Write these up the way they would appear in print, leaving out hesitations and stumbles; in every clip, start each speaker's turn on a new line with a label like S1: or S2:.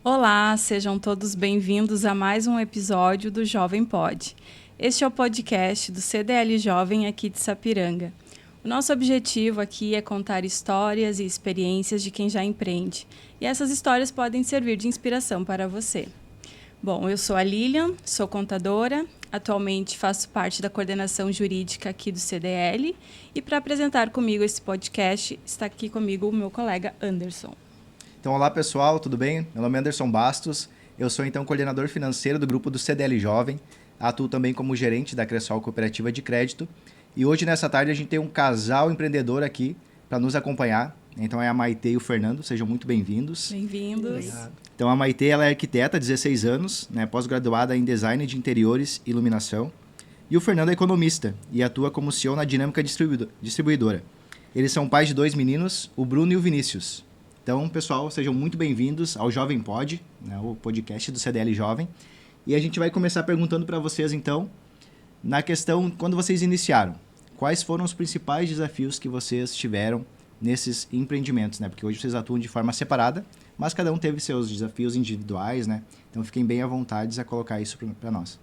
S1: Olá, sejam todos bem-vindos a mais um episódio do Jovem Pod. Este é o podcast do CDL Jovem aqui de Sapiranga. O nosso objetivo aqui é contar histórias e experiências de quem já empreende, e essas histórias podem servir de inspiração para você. Bom, eu sou a Lilian, sou contadora, atualmente faço parte da coordenação jurídica aqui do CDL, e para apresentar comigo esse podcast, está aqui comigo o meu colega Anderson.
S2: Então, olá pessoal, tudo bem? Meu nome é Anderson Bastos, eu sou então coordenador financeiro do grupo do CDL Jovem, atuo também como gerente da Cressol Cooperativa de Crédito e hoje nessa tarde a gente tem um casal empreendedor aqui para nos acompanhar, então é a Maitê e o Fernando, sejam muito bem-vindos.
S1: Bem-vindos.
S2: Obrigado. Então a Maitê ela é arquiteta, 16 anos, pós-graduada em design de interiores e iluminação, e o Fernando é economista e atua como CEO na Dinâmica Distribuidora. Eles são pais de 2 meninos, o Bruno e o Vinícius. Então, pessoal, sejam muito bem-vindos ao Jovem Pod, o podcast do CDL Jovem. E a gente vai começar perguntando para vocês, então, na questão, quando vocês iniciaram, quais foram os principais desafios que vocês tiveram nesses empreendimentos, né? Porque hoje vocês atuam de forma separada, mas cada um teve seus desafios individuais, né? Então, fiquem bem à vontade a colocar isso para nós.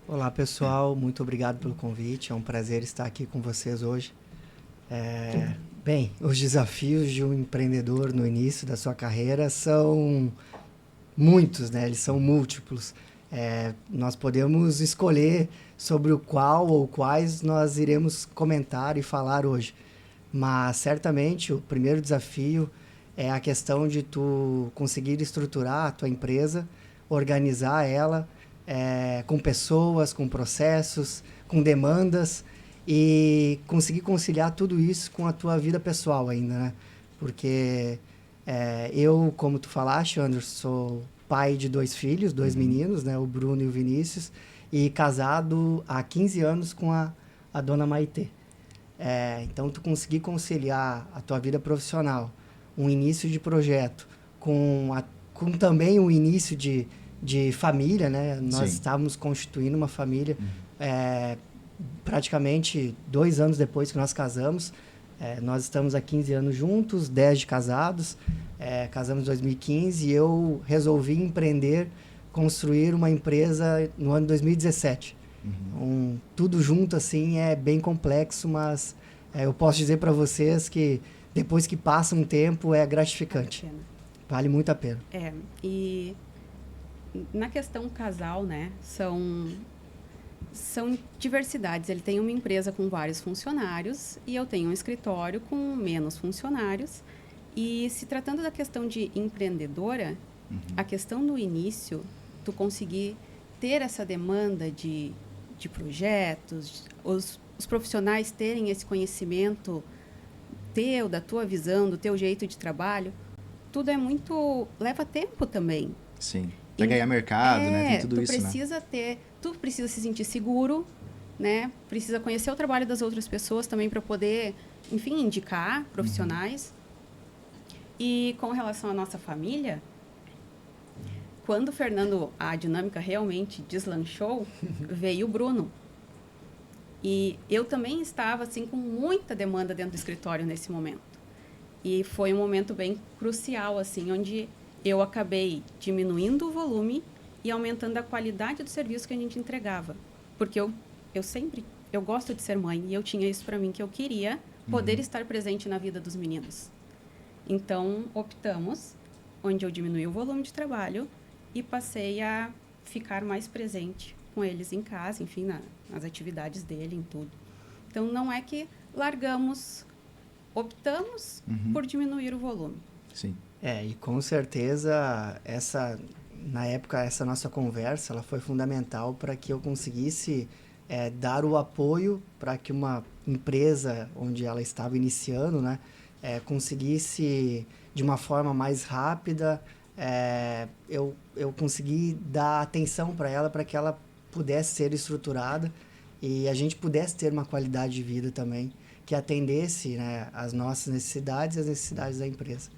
S3: Olá, pessoal. Muito obrigado pelo convite. É um prazer estar aqui com vocês hoje. Bem, os desafios de um empreendedor no início da sua carreira são muitos, né? Eles são múltiplos. Nós podemos escolher sobre o qual ou quais nós iremos comentar e falar hoje. Mas, certamente, o primeiro desafio é a questão de tu conseguir estruturar a tua empresa, organizar ela com pessoas, com processos, com demandas, e conseguir conciliar tudo isso com a tua vida pessoal ainda, né? Porque eu, como tu falaste, Anderson, sou pai de 2 filhos, 2 meninos, né? O Bruno e o Vinícius, e casado há 15 anos com a dona Maitê. Então, tu conseguir conciliar a tua vida profissional, um início de projeto, com também um início de família, né? Nós estávamos constituindo uma família, praticamente 2 anos depois que nós casamos. Nós estamos há 15 anos juntos, 10 de casados, casamos em 2015 e eu resolvi empreender, construir uma empresa no ano 2017. Tudo junto assim é bem complexo, mas eu posso dizer para vocês que depois que passa um tempo é gratificante. Vale muito a pena.
S4: E na questão casal, né, são diversidades. Ele tem uma empresa com vários funcionários e eu tenho um escritório com menos funcionários. E se tratando da questão de empreendedora, a questão do início, tu conseguir ter essa demanda de projetos, os profissionais terem esse conhecimento teu, da tua visão, do teu jeito de trabalho, tudo é muito... leva tempo também.
S2: Sim. Para ganhar mercado, né? Tem tudo isso,
S4: né? Tu precisa se sentir seguro, né? Precisa conhecer o trabalho das outras pessoas também para poder, enfim, indicar profissionais. E com relação à nossa família, quando o Fernando, a dinâmica realmente deslanchou, veio o Bruno. E eu também estava, assim, com muita demanda dentro do escritório nesse momento. E foi um momento bem crucial, assim, onde eu acabei diminuindo o volume e aumentando a qualidade do serviço que a gente entregava. Porque eu gosto de ser mãe e eu tinha isso para mim, que eu queria poder estar presente na vida dos meninos. Então, optamos, onde eu diminui o volume de trabalho e passei a ficar mais presente com eles em casa, enfim, nas atividades dele, em tudo. Então, não é que largamos, optamos por diminuir o volume.
S2: Sim.
S3: E com certeza, na época, essa nossa conversa, ela foi fundamental para que eu conseguisse dar o apoio para que uma empresa onde ela estava iniciando, né, conseguisse, de uma forma mais rápida, eu consegui dar atenção para ela, para que ela pudesse ser estruturada e a gente pudesse ter uma qualidade de vida também que atendesse, né, as nossas necessidades e as necessidades da empresa.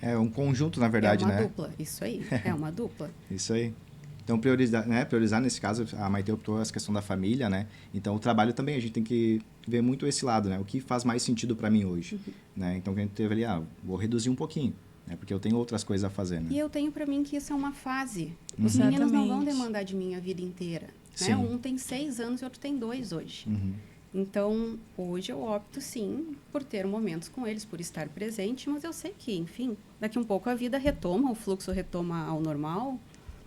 S2: É um conjunto, na verdade, né?
S4: É uma dupla, isso aí. É uma dupla.
S2: Isso aí. Então, priorizar nesse caso, a Maitê optou essa questão da família, né? Então, o trabalho também, a gente tem que ver muito esse lado, né? O que faz mais sentido para mim hoje, né? Então, a gente teve ali, vou reduzir um pouquinho. né? Porque eu tenho outras coisas a fazer, né?
S4: E eu tenho para mim que isso é uma fase.
S2: Uhum.
S4: Os meninos não vão
S1: Exatamente.
S4: demandar de mim a vida inteira.
S2: Sim.
S4: Né? Um tem 6 anos e outro tem 2 hoje.
S2: Uhum.
S4: Então, hoje eu opto, sim, por ter momentos com eles, por estar presente, mas eu sei que, enfim, daqui um pouco a vida retoma, o fluxo retoma ao normal,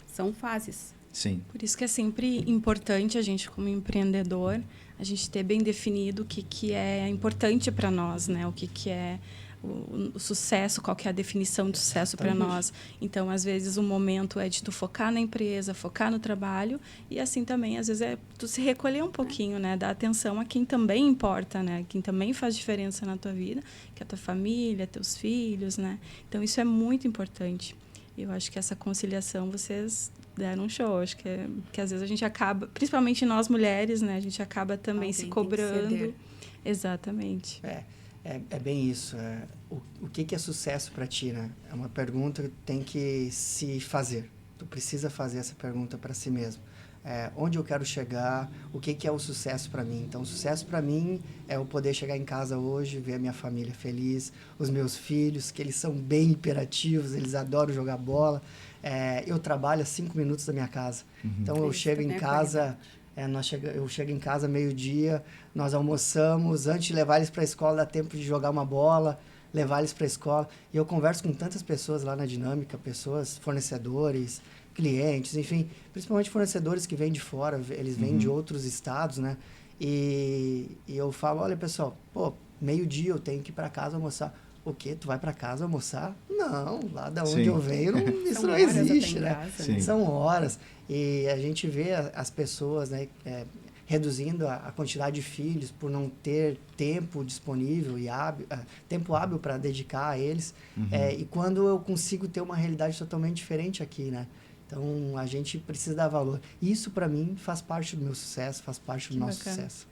S4: são fases.
S2: Sim.
S1: Por isso que é sempre importante a gente, como empreendedor, a gente ter bem definido o que é importante para nós, né? O que é o sucesso, qual que é a definição de sucesso para nós. Então, às vezes, o momento é de tu focar na empresa, focar no trabalho, e assim também, às vezes, é tu se recolher um pouquinho, né? Dar atenção a quem também importa, né? Quem também faz diferença na tua vida, que é a tua família, teus filhos, né? Então, isso é muito importante. Eu acho que essa conciliação vocês deram um show. Acho que às vezes a gente acaba, principalmente nós mulheres, né? A gente acaba também
S4: Alguém
S1: se
S4: tem que
S1: cobrando.
S4: ceder.
S1: Exatamente.
S3: É bem isso. O que é sucesso para ti, né? É uma pergunta que tem que se fazer. Tu precisa fazer essa pergunta para si mesmo. Onde eu quero chegar? O que é o sucesso para mim? Então, o sucesso para mim é eu poder chegar em casa hoje, ver a minha família feliz, os meus filhos, que eles são bem hiperativos, eles adoram jogar bola. Eu trabalho a 5 minutos da minha casa.
S2: Uhum.
S3: Então, eu
S4: Isso
S3: chego
S4: também
S3: em
S4: é
S3: casa... eu chego em casa meio-dia, nós almoçamos, antes de levar eles para a escola, dá tempo de jogar uma bola, levar eles para a escola. E eu converso com tantas pessoas lá na Dinâmica, pessoas, fornecedores, clientes, enfim, principalmente fornecedores que vêm de fora, eles vêm de outros estados, né? E eu falo, olha, pessoal, meio-dia eu tenho que ir para casa almoçar. O quê? Tu vai para casa almoçar? Não, lá da onde
S2: Sim.
S3: eu venho, isso
S4: São
S3: não
S4: horas até
S3: existe,
S4: em
S3: né?
S4: casa,
S2: Sim.
S3: São horas. E a gente vê as pessoas, né, reduzindo a quantidade de filhos por não ter tempo disponível e tempo hábil para dedicar a eles.
S2: Uhum.
S3: E quando eu consigo ter uma realidade totalmente diferente aqui, né? Então, a gente precisa dar valor. Isso, para mim, faz parte do meu sucesso, faz parte do
S1: Que
S3: nosso
S1: bacana.
S3: sucesso.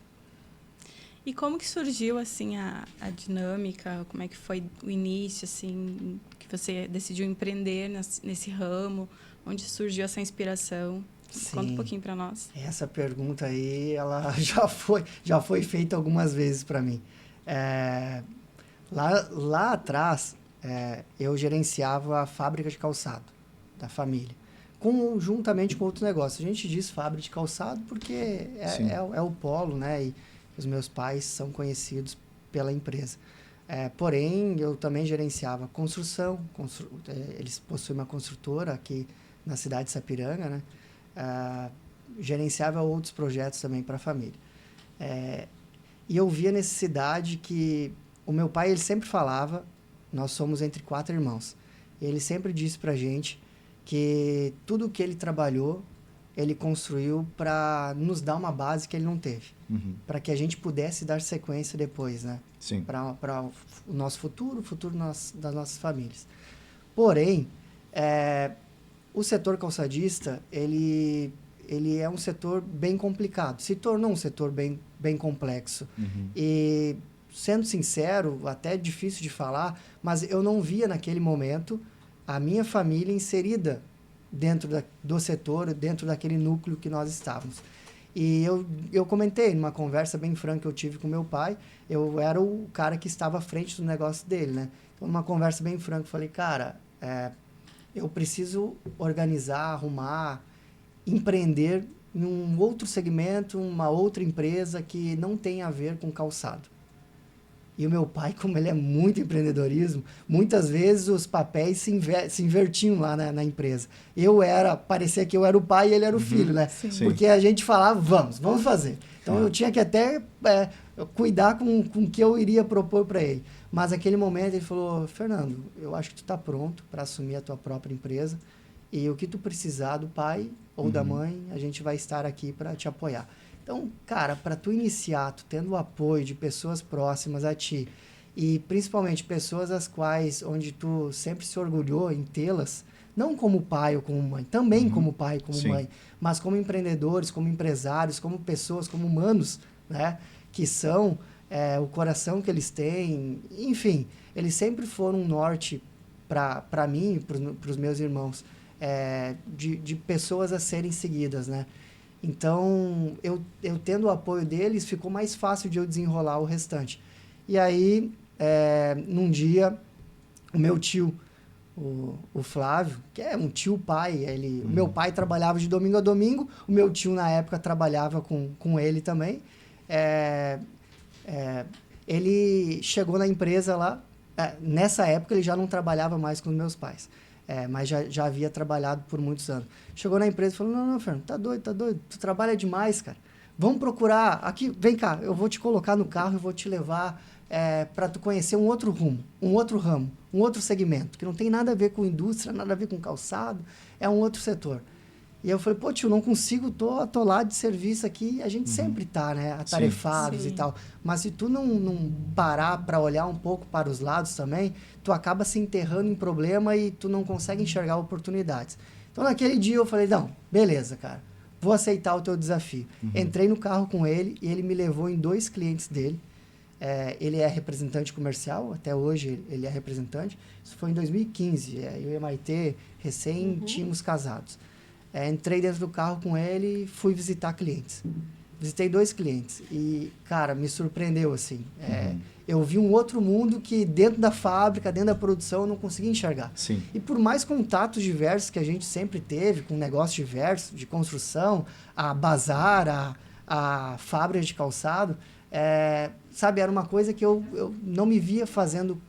S1: E como que surgiu, assim, a dinâmica? Como é que foi o início, assim, que você decidiu empreender nesse ramo? Onde surgiu essa inspiração? Conta um
S3: Sim.
S1: pouquinho para nós.
S3: Essa pergunta aí, ela já foi feita algumas vezes para mim. Lá atrás, eu gerenciava a fábrica de calçado da família, juntamente com outro negócio. A gente diz fábrica de calçado porque
S2: Sim.
S3: é o polo, né? E os meus pais são conhecidos pela empresa. Porém, eu também gerenciava construção. Eles possuem uma construtora aqui na cidade de Sapiranga, né? Gerenciava outros projetos também para a família. E eu via necessidade que... O meu pai, ele sempre falava, nós somos entre 4 irmãos, e ele sempre disse para a gente que tudo que ele trabalhou, ele construiu para nos dar uma base que ele não teve, para que a gente pudesse dar sequência depois, né?
S2: Sim.
S3: Para o nosso futuro, das nossas famílias. Porém, o setor calçadista, ele é um setor bem complicado. Se tornou um setor bem complexo.
S2: Uhum.
S3: E, sendo sincero, até difícil de falar, mas eu não via naquele momento a minha família inserida dentro do setor, dentro daquele núcleo que nós estávamos. E eu comentei numa conversa bem franca que eu tive com meu pai, eu era o cara que estava à frente do negócio dele, né? Então, numa conversa bem franca, eu falei, cara, eu preciso organizar, arrumar, empreender em um outro segmento, uma outra empresa que não tem a ver com calçado. E o meu pai, como ele é muito empreendedorismo, muitas vezes os papéis se invertiam lá na empresa. Parecia que eu era o pai e ele era o filho, né?
S1: Sim.
S3: Porque a gente falava, vamos fazer. Então eu tinha que até cuidar com o que eu iria propor para ele. Mas naquele momento ele falou, Fernando, eu acho que tu está pronto para assumir a tua própria empresa e o que tu precisar do pai ou da mãe, a gente vai estar aqui para te apoiar. Então, cara, para tu iniciar, tu tendo o apoio de pessoas próximas a ti e principalmente pessoas onde tu sempre se orgulhou em tê-las, não como pai ou como mãe, também como pai e como
S2: Sim.
S3: mãe, mas como empreendedores, como empresários, como pessoas, como humanos, né? Que são o coração que eles têm, enfim, eles sempre foram um norte para mim e para os meus irmãos, de pessoas a serem seguidas, né? Então, eu tendo o apoio deles, ficou mais fácil de eu desenrolar o restante. E aí, num dia, o meu tio o Flávio, que é um tio pai. O meu pai trabalhava de domingo a domingo, o meu tio na época trabalhava com ele também. Ele chegou na empresa lá, nessa época ele já não trabalhava mais com os meus pais, mas já havia trabalhado por muitos anos. Chegou na empresa e falou, não, Fernando, tá doido, tu trabalha demais, cara. Vamos procurar, aqui, vem cá, eu vou te colocar no carro e vou te levar para tu conhecer um outro rumo, um outro ramo, um outro segmento, que não tem nada a ver com indústria, nada a ver com calçado, é um outro setor. E eu falei, pô, tio, não consigo, tô atolado de serviço aqui. A gente sempre tá, né, atarefados e tal. Mas se tu não parar para olhar um pouco para os lados também, tu acaba se enterrando em problema e tu não consegue enxergar oportunidades. Então, naquele dia eu falei, não, beleza, cara, vou aceitar o teu desafio. Entrei no carro com ele e ele me levou em 2 clientes dele. Ele é representante comercial, até hoje ele é representante. Isso foi em 2015, eu e a Maitê recém tínhamos casados. Entrei dentro do carro com ele e fui visitar clientes. Visitei 2 clientes e, cara, me surpreendeu, assim. Eu vi um outro mundo que dentro da fábrica, dentro da produção, eu não conseguia enxergar.
S2: Sim.
S3: E por mais contatos diversos que a gente sempre teve, com negócios diversos, de construção, a bazar, a fábrica de calçado, sabe, era uma coisa que eu não me via fazendo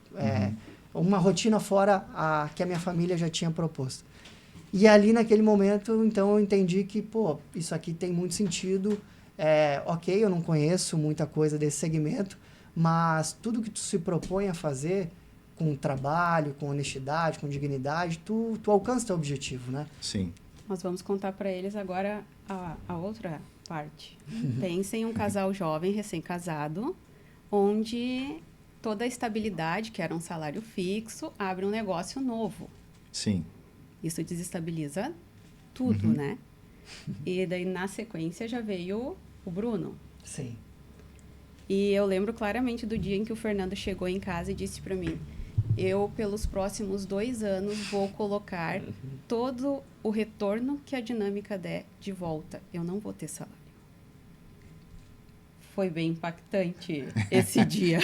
S3: uma rotina fora que a minha família já tinha proposto. E ali, naquele momento, então, eu entendi que, pô, isso aqui tem muito sentido. Ok, eu não conheço muita coisa desse segmento, mas tudo que tu se propõe a fazer com trabalho, com honestidade, com dignidade, tu alcança teu objetivo, né?
S2: Sim.
S4: Nós vamos contar para eles agora a outra parte. Pensem em um casal jovem, recém-casado, onde toda a estabilidade, que era um salário fixo, abre um negócio novo.
S2: Sim.
S4: Isso desestabiliza tudo, né? E daí, na sequência, já veio o Bruno.
S3: Sim.
S4: E eu lembro claramente do dia em que o Fernando chegou em casa e disse para mim, eu, pelos próximos 2 anos, vou colocar todo o retorno que a dinâmica der de volta. Eu não vou ter salário. Foi bem impactante esse dia.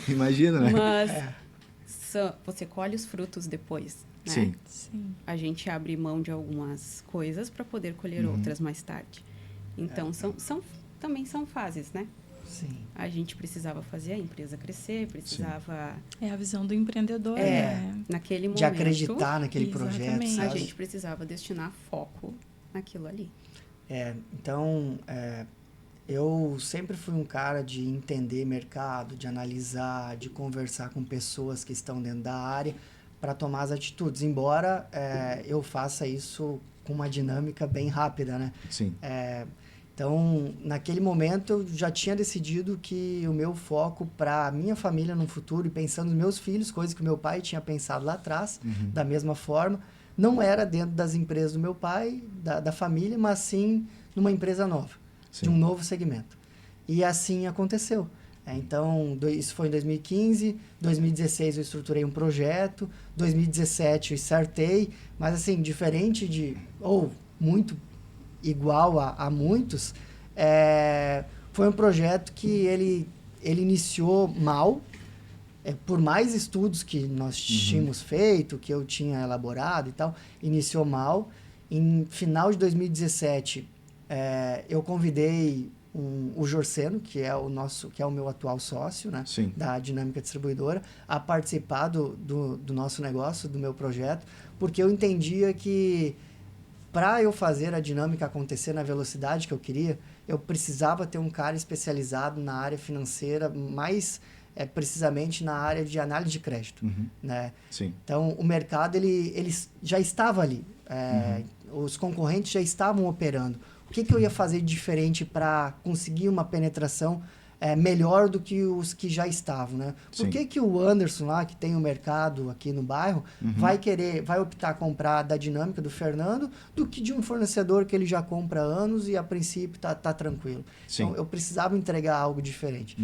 S2: Imagina, né?
S4: Mas você colhe os frutos depois, né?
S2: Sim.
S1: Sim.
S4: A gente abre mão de algumas coisas para poder colher outras mais tarde. Então, também são fases, né?
S3: Sim.
S4: A gente precisava fazer a empresa crescer, precisava...
S1: É a visão do empreendedor,
S4: naquele momento...
S3: De acreditar naquele projeto,
S1: Exatamente.
S3: sabe?
S4: A gente precisava destinar foco naquilo ali.
S3: Então, eu sempre fui um cara de entender mercado, de analisar, de conversar com pessoas que estão dentro da área para tomar as atitudes, embora eu faça isso com uma dinâmica bem rápida, né?
S2: Sim.
S3: Então, naquele momento, eu já tinha decidido que o meu foco para a minha família no futuro, e pensando nos meus filhos, coisa que o meu pai tinha pensado lá atrás, da mesma forma, não era dentro das empresas do meu pai, da família, mas sim numa empresa nova, de um novo segmento. E assim aconteceu. Então, isso foi em 2015, 2016 eu estruturei um projeto, 2017 eu startei, mas assim, diferente ou muito igual a muitos, foi um projeto que ele iniciou mal, por mais estudos que nós tínhamos feito, que eu tinha elaborado e tal, iniciou mal. Em final de 2017, eu convidei o Jorceno, que é o meu atual sócio, né, da Dinâmica Distribuidora, a participar do nosso negócio, do meu projeto, porque eu entendia que para eu fazer a dinâmica acontecer na velocidade que eu queria, eu precisava ter um cara especializado na área financeira, mais precisamente na área de análise de crédito, né?
S2: Sim.
S3: Então, o mercado ele já estava ali, os concorrentes já estavam operando. O que eu ia fazer de diferente para conseguir uma penetração melhor do que os que já estavam, né? Por que o Anderson lá, que tem o mercado aqui no bairro, vai optar comprar da dinâmica do Fernando do que de um fornecedor que ele já compra há anos e a princípio tá tranquilo?
S2: Sim.
S3: Então, eu precisava entregar algo diferente.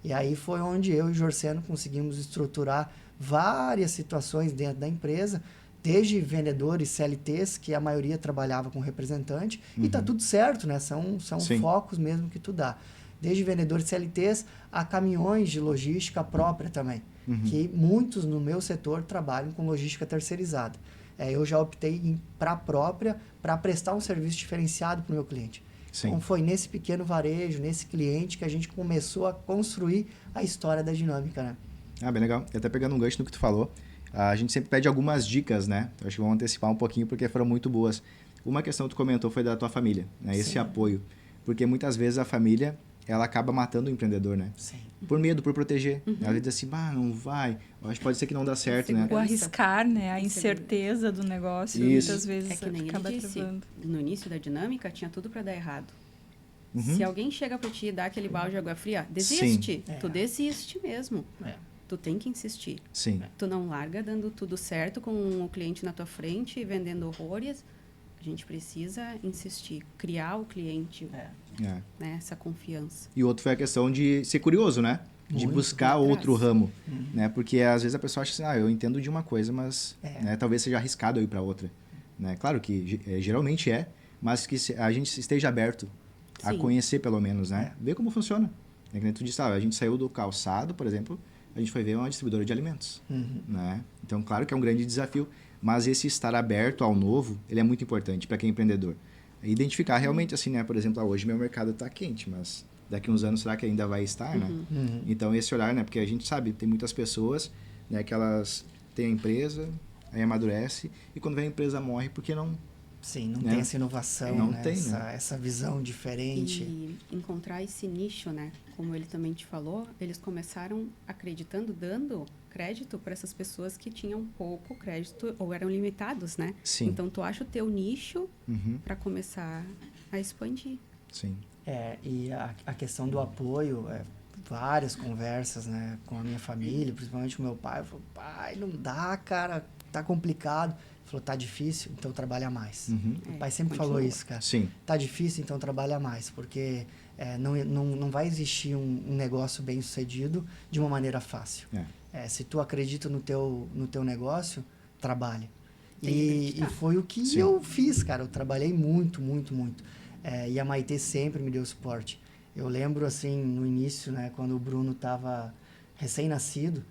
S3: E aí foi onde eu e o Jorceno conseguimos estruturar várias situações dentro da empresa, desde vendedores CLTs, que a maioria trabalhava com representante, e tá tudo certo, né? São focos mesmo que tu dá. desde vendedores CLTs a caminhões de logística própria também, que muitos no meu setor trabalham com logística terceirizada. Eu já optei para a própria, para prestar um serviço diferenciado para o meu cliente.
S2: Sim.
S3: Então, foi nesse pequeno varejo, nesse cliente, que a gente começou a construir a história da dinâmica, né?
S2: Ah, bem legal. E até pegando um gancho no que tu falou, a gente sempre pede algumas dicas, né? Eu acho que vamos antecipar um pouquinho porque foram muito boas. Uma questão que tu comentou foi da tua família, né? Esse
S3: Sim.
S2: apoio. Porque muitas vezes a família, ela acaba matando o empreendedor, né?
S3: Sim.
S2: Por medo, por proteger. Ela diz assim, não vai. Eu acho que pode ser que não dá certo, né?
S1: O arriscar, né? A
S4: Insegurança.
S1: incerteza do negócio,
S2: Isso.
S1: muitas vezes
S4: É que nem
S1: acaba
S4: ele disse,
S1: travando.
S4: no início da dinâmica tinha tudo para dar errado.
S2: Uhum.
S4: Se alguém chega para ti e dá aquele balde de água fria, desiste.
S3: Sim.
S4: Tu desiste mesmo.
S3: É.
S4: Tu tem que insistir.
S2: Sim.
S4: Tu não larga dando tudo certo com o cliente na tua frente, vendendo horrores. A gente precisa insistir, criar o cliente,
S2: É.
S4: né, essa confiança.
S2: E outro foi a questão de ser curioso, né? De
S3: Muito.
S2: buscar
S4: Atrás.
S2: outro ramo, né? Porque às vezes a pessoa acha assim, eu entendo de uma coisa, mas né, talvez seja arriscado eu ir para outra, né? Claro que geralmente mas que a gente esteja aberto a
S4: Sim.
S2: conhecer pelo menos, né? Ver como funciona. É que nem tu disse, a gente saiu do calçado, por exemplo, a gente foi ver uma distribuidora de alimentos, né? Então, claro que é um grande desafio, mas esse estar aberto ao novo, ele é muito importante para quem é empreendedor. Identificar realmente assim, né? Por exemplo, hoje meu mercado está quente, mas daqui uns anos será que ainda vai estar, né? Então esse olhar, né? Porque a gente sabe, tem muitas pessoas, né? Que elas têm a empresa, aí amadurece e quando vem a empresa morre porque não...
S3: Sim, não
S2: Né?
S3: tem essa inovação,
S2: Não
S3: né?
S2: tem, né?
S3: Essa visão diferente.
S4: E encontrar esse nicho, né? Como ele também te falou, eles começaram acreditando, dando crédito para essas pessoas que tinham pouco crédito ou eram limitados, né?
S2: Sim.
S4: Então, tu acha o teu nicho
S2: Uhum.
S4: para começar a expandir.
S2: Sim.
S3: E a questão do apoio, várias conversas, né, com a minha família, principalmente com meu pai. Eu falei, pai, não dá, cara, tá complicado. Ele falou, tá difícil, então trabalha mais.
S2: Uhum.
S3: Meu pai sempre
S4: Continua.
S3: falou isso, cara.
S2: Sim.
S3: Tá difícil, então trabalha mais, porque não vai existir um negócio bem sucedido de uma maneira fácil. Se tu acredita no teu negócio, trabalha.
S4: Tem que
S3: E
S4: acreditar.
S3: foi o que
S2: Sim.
S3: eu fiz, cara. Eu trabalhei muito, muito, muito. E a Maitê sempre me deu suporte. Eu lembro, assim, no início, né, quando o Bruno estava recém-nascido,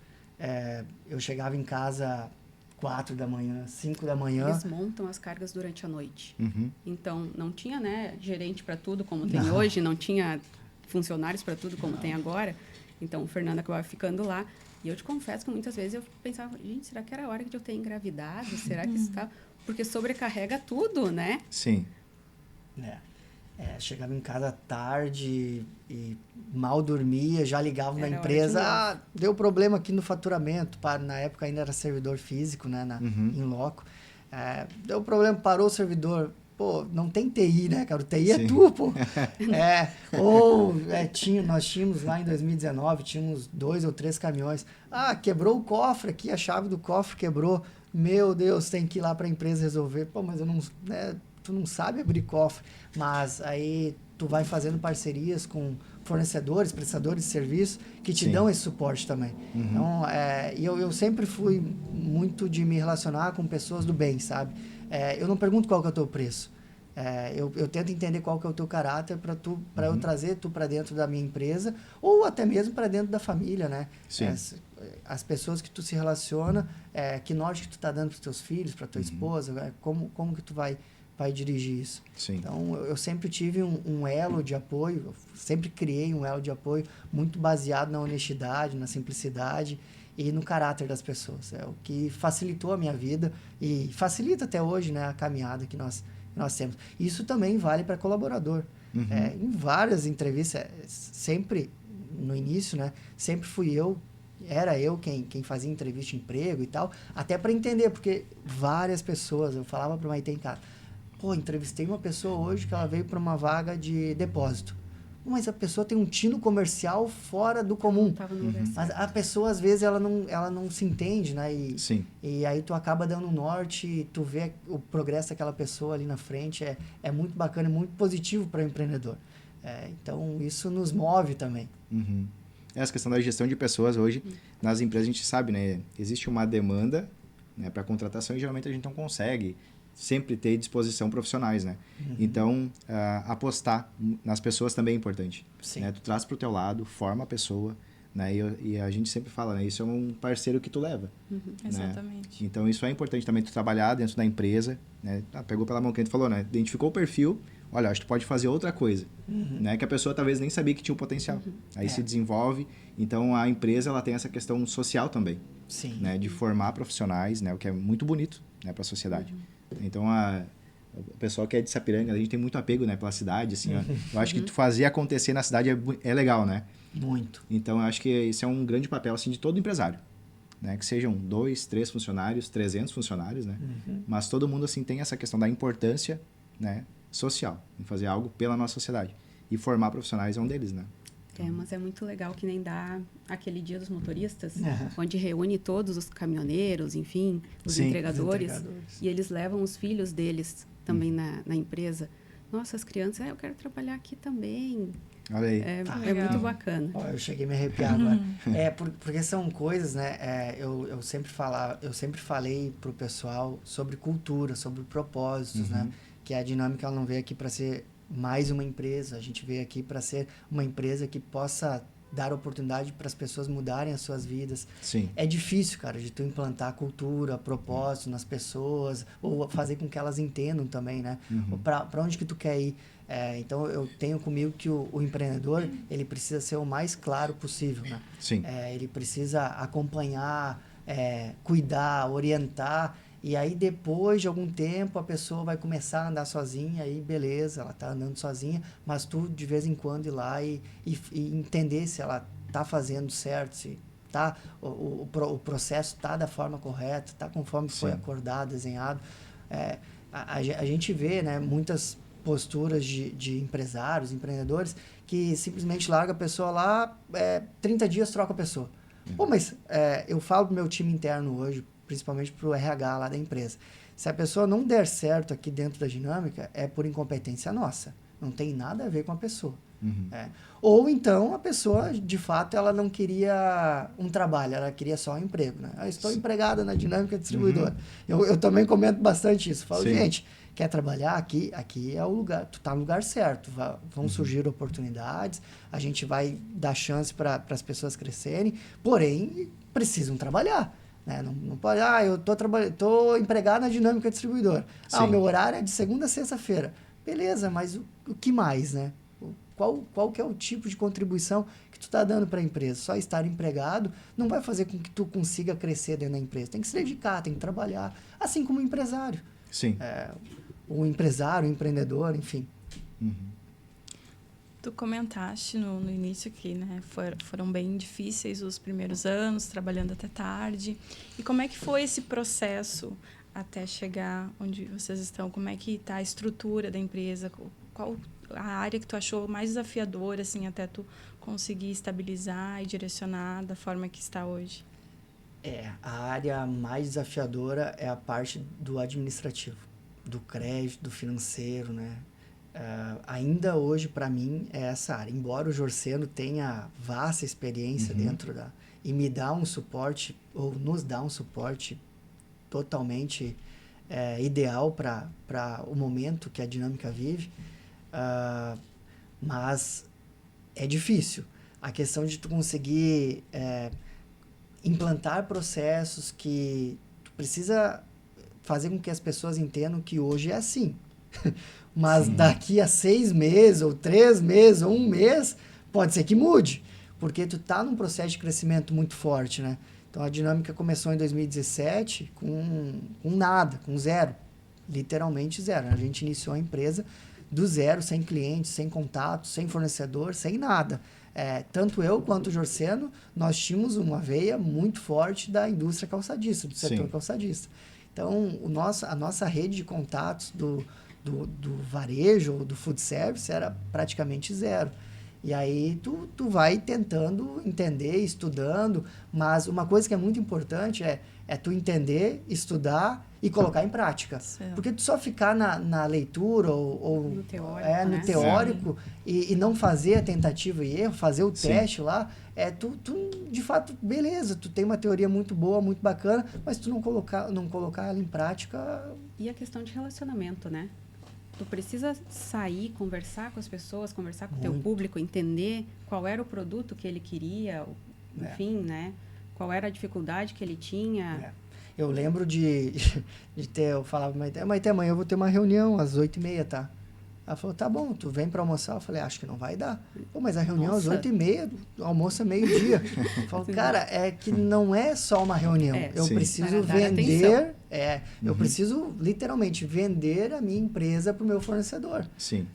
S3: eu chegava em casa 4 da manhã, 5 da manhã.
S4: Eles montam as cargas durante a noite.
S2: Uhum.
S4: Então, não tinha, né, gerente para tudo como tem hoje, não tinha funcionários para tudo como tem agora. Então, o Fernando acabava ficando lá. E eu te confesso que muitas vezes eu pensava, gente, será que era a hora de eu ter engravidado? Será que isso tá... Porque sobrecarrega tudo, né?
S2: Sim.
S3: Chegava em casa tarde e mal dormia, já ligava na
S4: Era hora
S3: empresa,
S4: de novo.
S3: deu problema aqui no faturamento, na época ainda era servidor físico, né, em loco. Deu problema, parou o servidor. Pô, não tem TI, né, cara? O TI é
S2: Sim.
S3: tu, pô. Nós tínhamos lá em 2019, tínhamos 2 ou 3 caminhões. Quebrou o cofre aqui, a chave do cofre quebrou. Meu Deus, tem que ir lá para a empresa resolver. Pô, mas eu não... tu não sabe abrir cofre, mas aí tu vai fazendo parcerias com fornecedores, prestadores de serviço que te
S2: Sim.
S3: dão esse suporte também. Então, eu sempre fui muito de me relacionar com pessoas do bem, sabe? Eu não pergunto qual que é o teu preço. Eu tento entender qual que é o teu caráter para eu trazer tu para dentro da minha empresa ou até mesmo para dentro da família, né?
S2: Sim.
S3: As pessoas que tu se relaciona, que norte que tu tá dando para os teus filhos, para tua esposa, como que tu vai dirigir isso.
S2: Sim.
S3: Então, eu sempre tive um elo de apoio, eu sempre criei um elo de apoio muito baseado na honestidade, na simplicidade e no caráter das pessoas. É o que facilitou a minha vida e facilita até hoje, né, a caminhada que nós temos. Isso também vale para colaborador. Em várias entrevistas, sempre no início, né, sempre era eu quem fazia entrevista de emprego e tal, até para entender, porque várias pessoas, eu falava para o Maitê em casa, pô, entrevistei uma pessoa hoje que ela veio para uma vaga de depósito. Mas a pessoa tem um tino comercial fora do comum.
S4: Tava no lugar
S3: Mas
S4: certo.
S3: a pessoa, às vezes, ela não se entende, né?
S2: Sim.
S3: E aí tu acaba dando norte, e tu vê o progresso daquela pessoa ali na frente. É muito bacana, muito positivo para o empreendedor. Então, isso nos move também.
S2: Uhum. Essa questão da gestão de pessoas hoje, nas empresas a gente sabe, né? Existe uma demanda, né, para contratação e geralmente a gente não consegue sempre ter disposição profissionais, né? Então, apostar nas pessoas também é importante.
S3: Sim.
S2: Né? Tu traz pro teu lado, forma a pessoa, né? E a gente sempre fala, né? Isso é um parceiro que tu leva. Né?
S1: Exatamente.
S2: Então, isso é importante também, tu trabalhar dentro da empresa, né? Pegou pela mão que a gente falou, né? Identificou o perfil, olha, acho que tu pode fazer outra coisa, né? Que a pessoa talvez nem sabia que tinha um potencial. Aí se desenvolve. Então, a empresa, ela tem essa questão social também.
S3: Sim.
S2: Né? De formar profissionais, né? O que é muito bonito, né? Para a sociedade. Então, o pessoal que é de Sapiranga, a gente tem muito apego, né? Pela cidade, assim, ó. Eu acho que tu fazer acontecer na cidade é legal, né?
S3: Muito.
S2: Então, eu acho que esse é um grande papel, assim, de todo empresário. Né? Que sejam 2, 3 funcionários, 300 funcionários, né? Mas todo mundo, assim, tem essa questão da importância, né? Social, em fazer algo pela nossa sociedade. E formar profissionais é um deles, né?
S4: Mas é muito legal que nem dá aquele dia dos motoristas, onde reúne todos os caminhoneiros, enfim, os entregadores, e eles levam os filhos deles também na empresa. Nossa, as crianças, eu quero trabalhar aqui também.
S2: Olha aí.
S4: É muito bacana.
S3: Eu cheguei a me arrepiar agora. Porque são coisas, né? Eu sempre falei pro pessoal sobre cultura, sobre propósitos, né? Que a Dinâmica ela não veio aqui para ser mais uma empresa. A gente veio aqui para ser uma empresa que possa dar oportunidade para as pessoas mudarem as suas vidas.
S2: Sim.
S3: É difícil, cara, de tu implantar cultura, propósito nas pessoas, ou fazer com que elas entendam também, né? Para onde que tu quer ir. Então, eu tenho comigo que o empreendedor, ele precisa ser o mais claro possível, né?
S2: Sim.
S3: Ele precisa acompanhar, cuidar, orientar. E aí, depois de algum tempo, a pessoa vai começar a andar sozinha, aí beleza, ela tá andando sozinha, mas tu, de vez em quando, ir lá e entender se ela tá fazendo certo, se tá, o processo tá da forma correta, tá conforme foi acordado, desenhado. A gente vê, né, muitas posturas de empresários, empreendedores, que simplesmente larga a pessoa lá, 30 dias troca a pessoa. Pô, mas eu falo pro meu time interno hoje, principalmente para o RH lá da empresa. Se a pessoa não der certo aqui dentro da Dinâmica, é por incompetência nossa. Não tem nada a ver com a pessoa. Ou então a pessoa, de fato, ela não queria um trabalho, ela queria só um emprego. Né? Eu estou empregada na Dinâmica Distribuidora. Eu também comento bastante isso. Falo, gente, quer trabalhar aqui? Aqui é o lugar, tu tá no lugar certo. Vão surgir oportunidades, a gente vai dar chance para as pessoas crescerem, porém, precisam trabalhar. Né? Não pode, eu tô empregado na Dinâmica Distribuidora. O meu horário é de segunda a sexta-feira. Beleza, mas o que mais, né? Qual que é o tipo de contribuição que tu está dando para a empresa? Só estar empregado não vai fazer com que tu consiga crescer dentro da empresa. Tem que se dedicar, tem que trabalhar, assim como o empresário.
S2: Sim.
S3: O empresário, o empreendedor, enfim.
S1: Tu comentaste no início que, né, foram bem difíceis os primeiros anos, trabalhando até tarde. E como é que foi esse processo até chegar onde vocês estão? Como é que está a estrutura da empresa? Qual a área que tu achou mais desafiadora, assim, até tu conseguir estabilizar e direcionar da forma que está hoje?
S3: A área mais desafiadora é a parte do administrativo, do crédito, do financeiro, né? Ainda hoje, para mim, é essa área. Embora o Jorceno tenha vasta experiência dentro e me dá um suporte, ou nos dá um suporte totalmente ideal para o momento que a Dinâmica vive, mas é difícil. A questão de tu conseguir implantar processos que tu precisa fazer com que as pessoas entendam que hoje é assim. Mas daqui a 6 meses, ou 3 meses, ou 1 mês, pode ser que mude. Porque tu tá num processo de crescimento muito forte, né? Então, a Dinâmica começou em 2017 com nada, com zero. Literalmente zero. A gente iniciou a empresa do zero, sem clientes, sem contatos, sem fornecedor, sem nada. Tanto eu quanto o Jorceno, nós tínhamos uma veia muito forte da indústria calçadista, do setor calçadista. Então, a nossa rede de contatos do varejo ou do food service era praticamente zero. E aí tu vai tentando entender, estudando, mas uma coisa que é muito importante é tu entender, estudar e colocar em prática.
S1: Certo.
S3: Porque tu só ficar na leitura ou
S4: no teórico,
S3: teórico e não fazer a tentativa e erro, fazer o teste lá, tu de fato, beleza, tu tem uma teoria muito boa, muito bacana, mas tu não colocar ela em prática...
S4: E a questão de relacionamento, né? Tu precisa sair, conversar com as pessoas, conversar com o teu público, entender qual era o produto que ele queria, enfim, né? Qual era a dificuldade que ele tinha.
S3: Eu lembro de ter, eu falava, Maite, amanhã eu vou ter uma reunião às 8h30, tá? Ela falou, tá bom, tu vem para almoçar? Eu falei, acho que não vai dar. Pô, mas a reunião às 8h30, o almoço é meio-dia. Eu falo, cara, é que não é só uma reunião. Eu preciso vender, eu preciso literalmente vender a minha empresa para o meu fornecedor.
S2: Sim.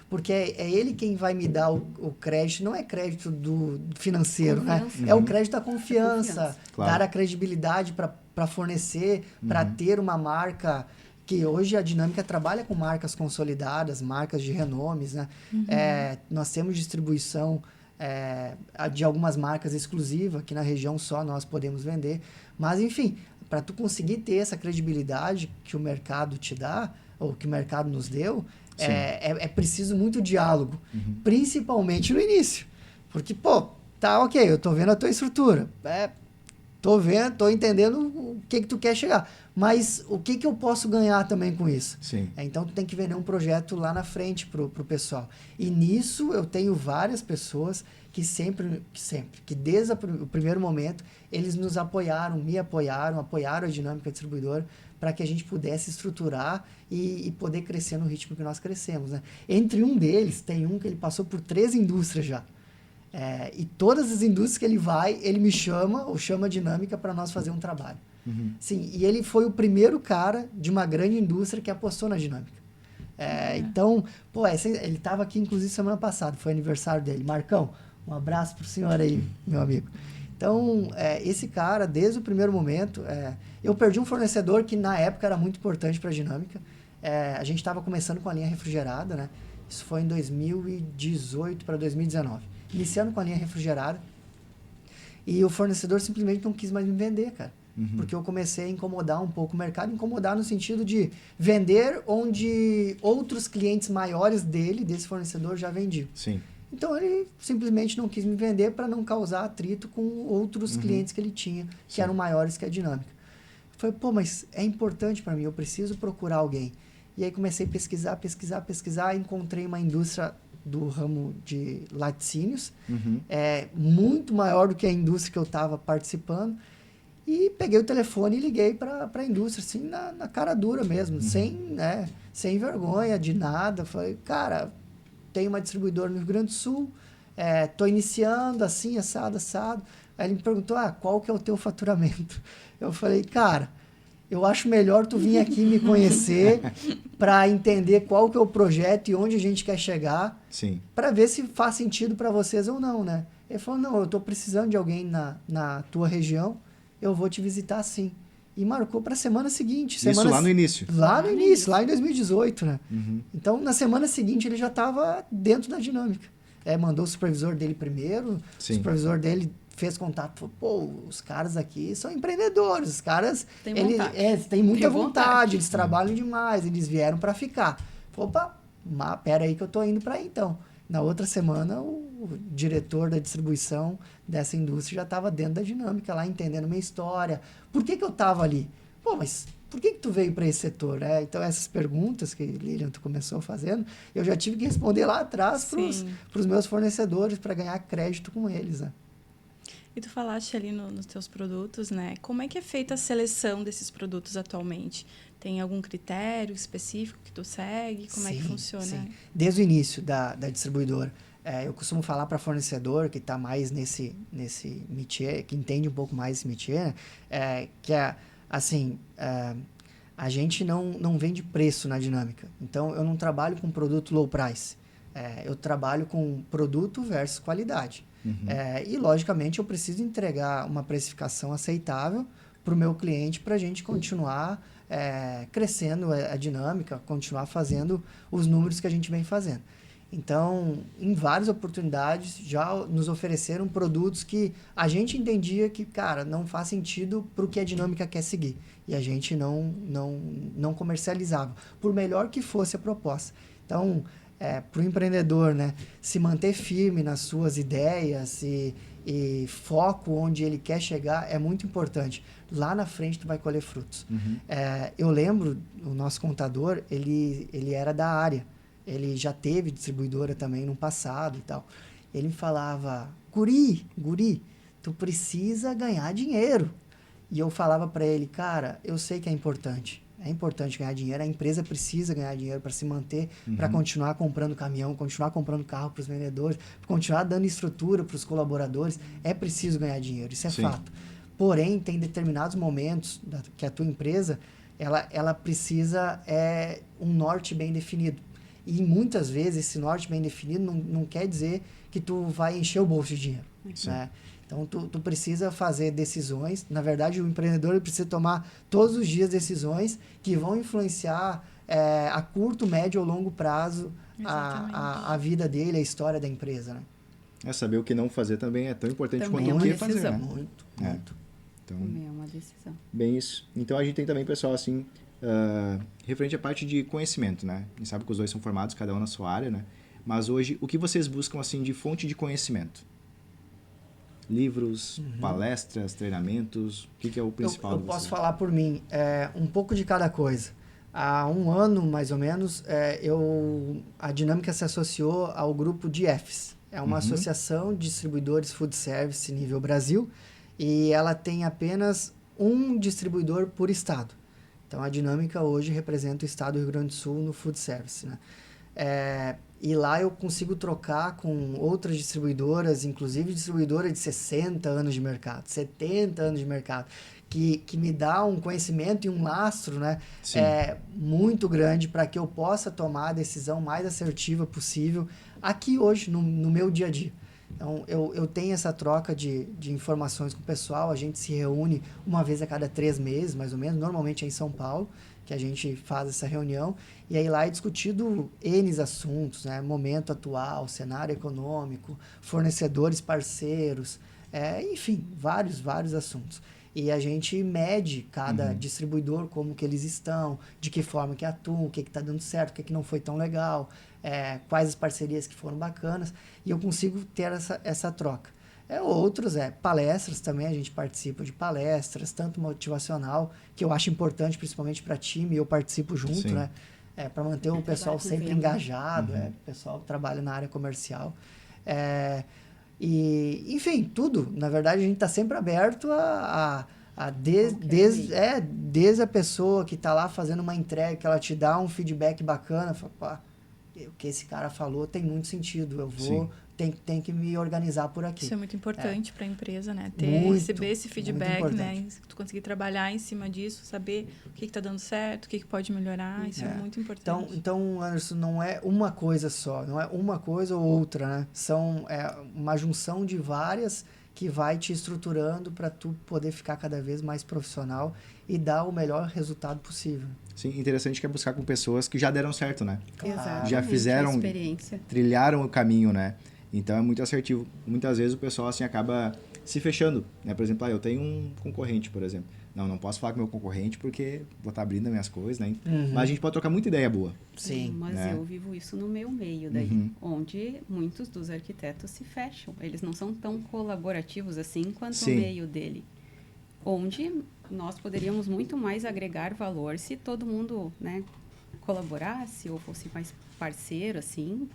S3: Porque é ele quem vai me dar o crédito, não é crédito do financeiro,
S4: Confiança.
S3: né? É o crédito da confiança,
S2: Claro.
S3: dar a credibilidade para fornecer, para ter uma marca... que hoje a Dinâmica trabalha com marcas consolidadas, marcas de renomes, né? Nós temos distribuição de algumas marcas exclusivas, que na região só nós podemos vender. Mas, enfim, para tu conseguir ter essa credibilidade que o mercado te dá, ou que o mercado nos deu, é preciso muito diálogo, principalmente no início. Porque, pô, tá ok, eu tô vendo a tua estrutura, tô entendendo o que tu quer chegar. Mas o que eu posso ganhar também com isso?
S2: Sim.
S3: Então, tu tem que vender um projeto lá na frente pro pessoal. E nisso, eu tenho várias pessoas que desde o primeiro momento, eles nos apoiaram, apoiaram a Dinâmica Distribuidora para que a gente pudesse estruturar e poder crescer no ritmo que nós crescemos, né? Entre um deles, tem um que ele passou por 3 indústrias já. E todas as indústrias que ele vai, ele me chama ou chama a Dinâmica para nós fazer um trabalho. Sim, e ele foi o primeiro cara de uma grande indústria que apostou na Dinâmica. Então, pô, ele estava aqui, inclusive, semana passada, foi aniversário dele. Marcão, um abraço pro senhor aí, meu amigo. Então, esse cara, desde o primeiro momento, eu perdi um fornecedor que, na época, era muito importante para a Dinâmica. A gente estava começando com a linha refrigerada, né? Isso foi em 2018 para 2019. Iniciando com a linha refrigerada. E o fornecedor simplesmente não quis mais me vender, cara. Porque eu comecei a incomodar um pouco o mercado. Incomodar no sentido de vender onde outros clientes maiores desse fornecedor, já vendiam.
S2: Sim.
S3: Então, ele simplesmente não quis me vender para não causar atrito com outros clientes que ele tinha, que eram maiores que a Dinâmica. Eu falei, pô, mas é importante para mim, eu preciso procurar alguém. E aí comecei a pesquisar, encontrei uma indústria do ramo de laticínios, muito maior do que a indústria que eu estava participando, e peguei o telefone e liguei para a indústria, assim, na cara dura mesmo, sem vergonha de nada. Falei, cara, tem uma distribuidora no Rio Grande do Sul, tô iniciando, assim, assado. Aí ele me perguntou, qual que é o teu faturamento? Eu falei, cara, eu acho melhor tu vir aqui me conhecer para entender qual que é o projeto e onde a gente quer chegar, para ver se faz sentido para vocês ou não, né? Ele falou, não, eu tô precisando de alguém na tua região, eu vou te visitar sim. E marcou para a semana seguinte.
S2: Isso lá no início?
S3: Lá no início, lá em 2018, né? Então, na semana seguinte, ele já estava dentro da Dinâmica. Mandou o supervisor dele primeiro, o supervisor dele fez contato, falou, pô, os caras aqui são empreendedores, os caras têm muita vontade, eles trabalham demais, eles vieram para ficar. Falei, opa, pera aí que eu tô indo para aí então. Na outra semana, o diretor da distribuição dessa indústria já estava dentro da Dinâmica, lá entendendo minha história. Por que eu estava ali? Pô, mas por que tu veio para esse setor? Então, essas perguntas que, Lilian, tu começou fazendo, eu já tive que responder lá atrás para os meus fornecedores, para ganhar crédito com eles, né?
S1: E tu falaste ali nos teus produtos, né? Como é que é feita a seleção desses produtos atualmente? Tem algum critério específico que tu segue? Como é que funciona?
S3: Sim. Desde o início da distribuidora, eu costumo falar para fornecedor que está mais nesse métier, que entende um pouco mais esse métier, que assim, a gente não vende preço na Dinâmica. Então, eu não trabalho com produto low price. Eu trabalho com produto versus qualidade. E, logicamente, eu preciso entregar uma precificação aceitável para o meu cliente para a gente continuar crescendo a Dinâmica, continuar fazendo os números que a gente vem fazendo. Então, em várias oportunidades, já nos ofereceram produtos que a gente entendia que, cara, não faz sentido para o que a Dinâmica quer seguir. E a gente não comercializava, por melhor que fosse a proposta. Então, para o empreendedor, né, se manter firme nas suas ideias e e foco onde ele quer chegar é muito importante. Lá na frente tu vai colher frutos. Eu lembro, o nosso contador, ele era da área. Ele já teve distribuidora também no passado e tal. Ele me falava, guri, tu precisa ganhar dinheiro. E eu falava para ele, cara, eu sei que é importante. É importante ganhar dinheiro, a empresa precisa ganhar dinheiro para se manter, para continuar comprando caminhão, continuar comprando carro para os vendedores, continuar dando estrutura para os colaboradores. É preciso ganhar dinheiro, isso é fato. Porém, tem determinados momentos que a tua empresa ela precisa um norte bem definido. E muitas vezes esse norte bem definido não quer dizer que tu vai encher o bolso de dinheiro. Né? Então, tu precisa fazer decisões. Na verdade, o empreendedor ele precisa tomar todos os dias decisões que vão influenciar a curto, médio ou longo prazo a vida dele, a história da empresa. Né?
S2: Saber o que não fazer também é tão importante
S4: Também
S2: quanto
S4: é
S2: o
S4: uma
S2: que
S4: decisão.
S2: fazer. Né?
S3: Muito.
S2: Então,
S4: Também é uma decisão.
S2: bem isso. Então, a gente tem também, pessoal, assim, referente à parte de conhecimento, né? A gente sabe que os dois são formados, cada um na sua área, né? Mas hoje, o que vocês buscam, assim, de fonte de conhecimento? Livros, palestras, treinamentos, o que é o principal?
S3: Eu posso falar por mim, um pouco de cada coisa. Há um ano, mais ou menos, a Dinâmica se associou ao grupo DIEFS. É uma associação de distribuidores food service nível Brasil e ela tem apenas um distribuidor por estado. Então, a Dinâmica hoje representa o estado do Rio Grande do Sul no food service. Né? E lá eu consigo trocar com outras distribuidoras, inclusive distribuidora de 60 anos de mercado, 70 anos de mercado, que me dá um conhecimento e um lastro, né, muito grande para que eu possa tomar a decisão mais assertiva possível aqui hoje, no meu dia a dia. Então, eu tenho essa troca de informações com o pessoal, a gente se reúne uma vez a cada 3 meses, mais ou menos, normalmente é em São Paulo, que a gente faz essa reunião, e aí lá é discutido N assuntos, né? Momento atual, cenário econômico, fornecedores parceiros, enfim, vários assuntos. E a gente mede cada distribuidor, como que eles estão, de que forma que atuam, o que está dando certo, o que não foi tão legal, quais as parcerias que foram bacanas, e eu consigo ter essa troca. Outros, palestras também, a gente participa de palestras, tanto motivacional, que eu acho importante, principalmente para time, eu participo junto, né? Para manter o pessoal sempre engajado, o pessoal trabalha na área comercial. E, enfim, tudo. Na verdade, a gente está sempre aberto desde a pessoa que está lá fazendo uma entrega, que ela te dá um feedback bacana, fala, pá, o que esse cara falou tem muito sentido, eu vou... Tem que me organizar por aqui.
S1: Isso é muito importante para a empresa, né? Receber esse feedback, né? Tu conseguir trabalhar em cima disso, saber o que está dando certo, o que pode melhorar, isso é muito importante.
S3: Então, Anderson, não é uma coisa só, não é uma coisa ou outra, né? São uma junção de várias que vai te estruturando para tu poder ficar cada vez mais profissional e dar o melhor resultado possível.
S2: Sim, interessante que é buscar com pessoas que já deram certo, né?
S4: Exatamente,
S2: já fizeram,
S4: experiência.
S2: Trilharam o caminho, né? Então é muito assertivo. Muitas vezes o pessoal assim acaba se fechando, né? Por exemplo, eu tenho um concorrente, por exemplo. Não posso falar com meu concorrente porque vou estar abrindo as minhas coisas, né? Mas a gente pode trocar muita ideia boa.
S3: Sim.
S4: Mas eu vivo isso no meu meio daí, onde muitos dos arquitetos se fecham. Eles não são tão colaborativos assim quanto o meio dele. Onde nós poderíamos muito mais agregar valor se todo mundo, né, colaborasse ou fosse mais parceiro, assim.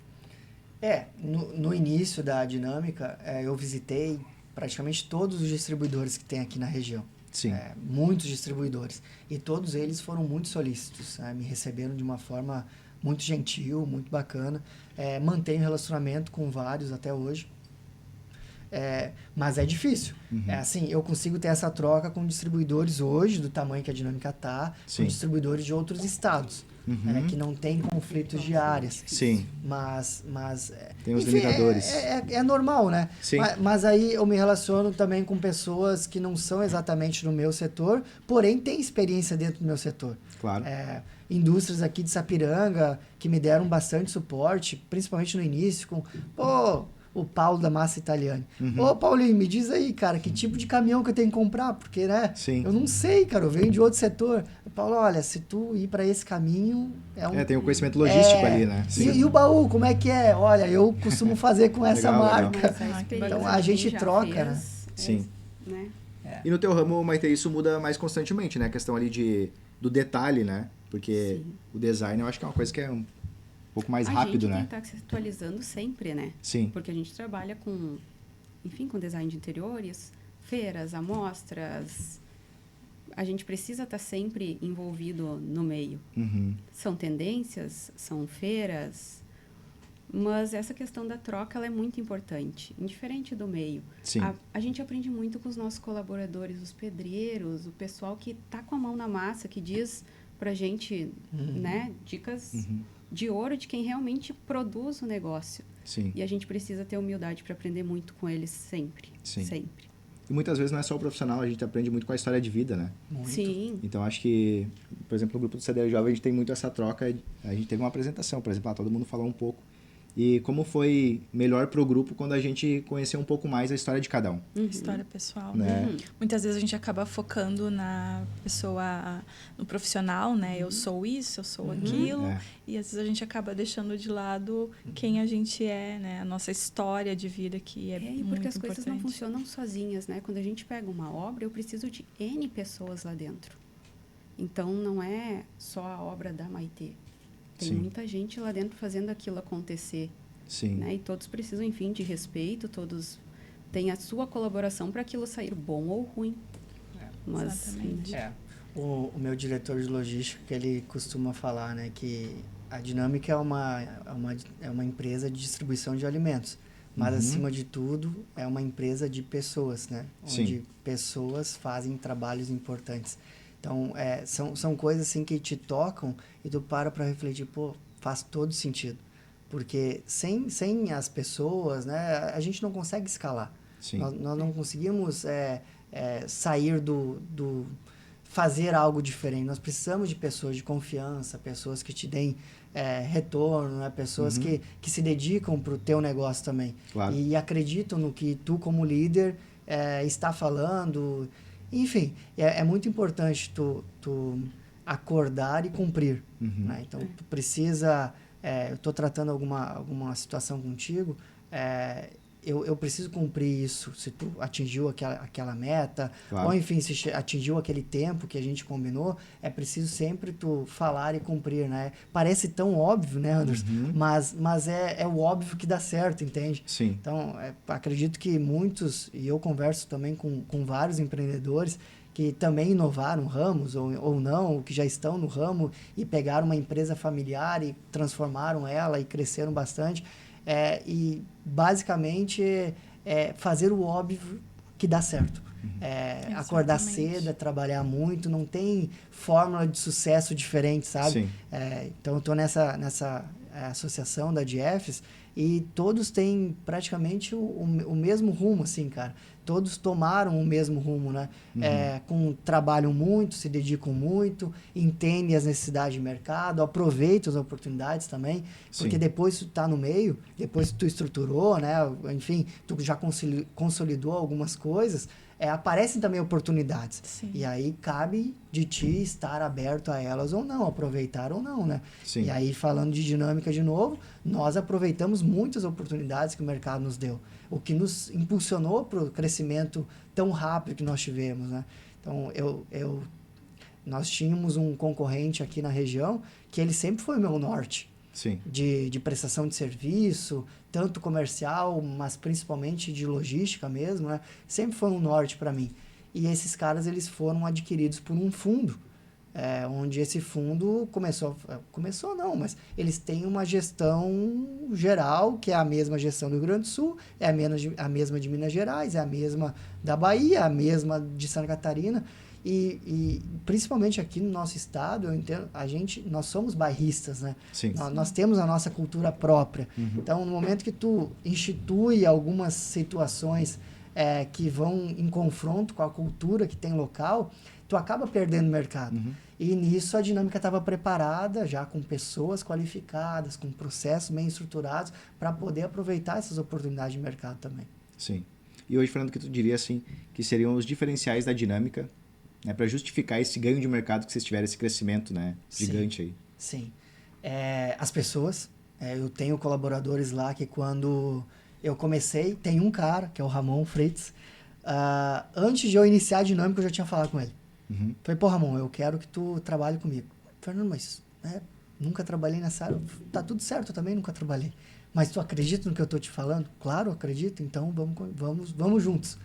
S3: No início da Dinâmica, eu visitei praticamente todos os distribuidores que tem aqui na região.
S2: Sim.
S3: Muitos distribuidores. E todos eles foram muito solícitos. Me receberam de uma forma muito gentil, muito bacana. Mantenho relacionamento com vários até hoje. Mas é difícil. Assim, eu consigo ter essa troca com distribuidores hoje, do tamanho que a Dinâmica está, com distribuidores de outros estados. Que não tem conflitos de áreas.
S2: Sim.
S3: Mas
S2: tem os
S3: enfim,
S2: limitadores.
S3: É normal, né?
S2: Sim.
S3: Mas aí eu me relaciono também com pessoas que não são exatamente no meu setor, porém têm experiência dentro do meu setor.
S2: Claro.
S3: Indústrias aqui de Sapiranga que me deram bastante suporte, principalmente no início, com o Paulo da Massa Italiana. Ô, Paulinho, me diz aí, cara, que tipo de caminhão que eu tenho que comprar? Porque, né?
S2: Sim.
S3: Eu não sei, cara, eu venho de outro setor. O Paulo, olha, se tu ir para esse caminho...
S2: tem um conhecimento logístico ali, né?
S3: E o baú, como é que é? Olha, eu costumo fazer com essa marca. Então, a gente troca, né?
S2: Sim.
S4: Né?
S2: E no teu ramo, Maite, isso muda mais constantemente, né? A questão ali do detalhe, né? Porque o design eu acho que é uma coisa que é um pouco mais rápido, né?
S4: A gente tem que estar se atualizando sempre, né?
S2: Sim.
S4: Porque a gente trabalha com design de interiores, feiras, amostras. A gente precisa estar sempre envolvido no meio. São tendências, são feiras, mas essa questão da troca ela é muito importante, indiferente do meio.
S2: Sim.
S4: A gente aprende muito com os nossos colaboradores, os pedreiros, o pessoal que está com a mão na massa, que diz pra gente, né, dicas de ouro de quem realmente produz o negócio.
S2: Sim.
S4: E a gente precisa ter humildade para aprender muito com eles sempre.
S2: Sim.
S4: Sempre.
S2: E muitas vezes não é só o profissional, a gente aprende muito com a história de vida, né?
S3: Muito.
S4: Sim.
S2: Então, acho que, por exemplo, no grupo do CDL Jovem, a gente tem muito essa troca. A gente teve uma apresentação, por exemplo, todo mundo falou um pouco. E como foi melhor para o grupo quando a gente conheceu um pouco mais a história de cada um.
S1: História pessoal.
S2: Né?
S1: Muitas vezes a gente acaba focando na pessoa, no profissional, né? Eu sou isso, eu sou aquilo. E às vezes a gente acaba deixando de lado quem a gente é, né? A nossa história de vida que é muito
S4: porque as
S1: importante.
S4: coisas não funcionam sozinhas, né? Quando a gente pega uma obra, eu preciso de N pessoas lá dentro. Então, não é só a obra da Maitê. Tem muita gente lá dentro fazendo aquilo acontecer.
S2: Sim.
S4: Né? E todos precisam, enfim, de respeito, todos têm a sua colaboração para aquilo sair bom ou ruim. Mas,
S1: exatamente.
S3: O meu diretor de logística, ele costuma falar, né, que a Dinâmica é uma empresa de distribuição de alimentos, mas acima de tudo é uma empresa de pessoas, né, onde pessoas fazem trabalhos importantes. Então, são coisas assim que te tocam e tu para refletir, pô, faz todo sentido. Porque sem as pessoas, né, a gente não consegue escalar. Nós não conseguimos sair do fazer algo diferente. Nós precisamos de pessoas de confiança, pessoas que te deem retorno, né, pessoas que se dedicam para o teu negócio também.
S2: Claro.
S3: E acreditam no que tu, como líder, está falando. Enfim, é muito importante tu acordar e cumprir. Né? Então, tu precisa... eu estou tratando alguma situação contigo, eu preciso cumprir isso. Se tu atingiu aquela meta, ou enfim, se atingiu aquele tempo que a gente combinou, é preciso sempre tu falar e cumprir, né? Parece tão óbvio, né, Anderson? Mas é o óbvio que dá certo, entende?
S2: Sim.
S3: Então, acredito que muitos, e eu converso também com vários empreendedores, que também inovaram ramos ou não, que já estão no ramo e pegaram uma empresa familiar e transformaram ela e cresceram bastante. E basicamente fazer o óbvio que dá certo. Acordar cedo, trabalhar muito, não tem fórmula de sucesso diferente, sabe? Então eu estou nessa associação da DFs e todos têm praticamente o mesmo rumo, assim, cara. Todos tomaram o mesmo rumo, né? Trabalham muito, se dedicam muito, entendem as necessidades de mercado, aproveitam as oportunidades também, porque depois tu tá no meio, depois tu estruturou, né? Enfim, tu já consolidou algumas coisas, aparecem também oportunidades. E aí cabe de ti estar aberto a elas ou não, aproveitar ou não, né? E aí, falando de dinâmica de novo, nós aproveitamos muitas oportunidades que o mercado nos deu, o que nos impulsionou para o crescimento tão rápido que nós tivemos, né? Então, nós tínhamos um concorrente aqui na região que ele sempre foi o meu norte. De prestação de serviço, tanto comercial, mas principalmente de logística mesmo, né? Sempre foi um norte para mim. E esses caras, eles foram adquiridos por um fundo, onde esse fundo começou não, mas eles têm uma gestão geral, que é a mesma gestão do Rio Grande do Sul, é a mesma de Minas Gerais, é a mesma da Bahia, a mesma de Santa Catarina. E principalmente aqui no nosso estado, eu entendo, nós somos bairristas, né? Nós temos a nossa cultura própria. Então, no momento que tu institui algumas situações que vão em confronto com a cultura que tem local, tu acaba perdendo mercado. E nisso a dinâmica estava preparada, já com pessoas qualificadas, com processos bem estruturados, para poder aproveitar essas oportunidades de mercado também.
S2: Sim. E hoje, Fernando, o que tu diria assim, que seriam os diferenciais da dinâmica, né, para justificar esse ganho de mercado que vocês tiveram, esse crescimento, né, gigante aí?
S3: Sim. As pessoas, eu tenho colaboradores lá que quando eu comecei, tem um cara, que é o Ramon Fritz, antes de eu iniciar a dinâmica, eu já tinha falado com ele. Falei, pô, Ramon, eu quero que tu trabalhe comigo. Fernando, mas nunca trabalhei nessa área. Tá tudo certo, eu também nunca trabalhei. Mas tu acredita no que eu tô te falando? Claro, acredito, então vamos juntos.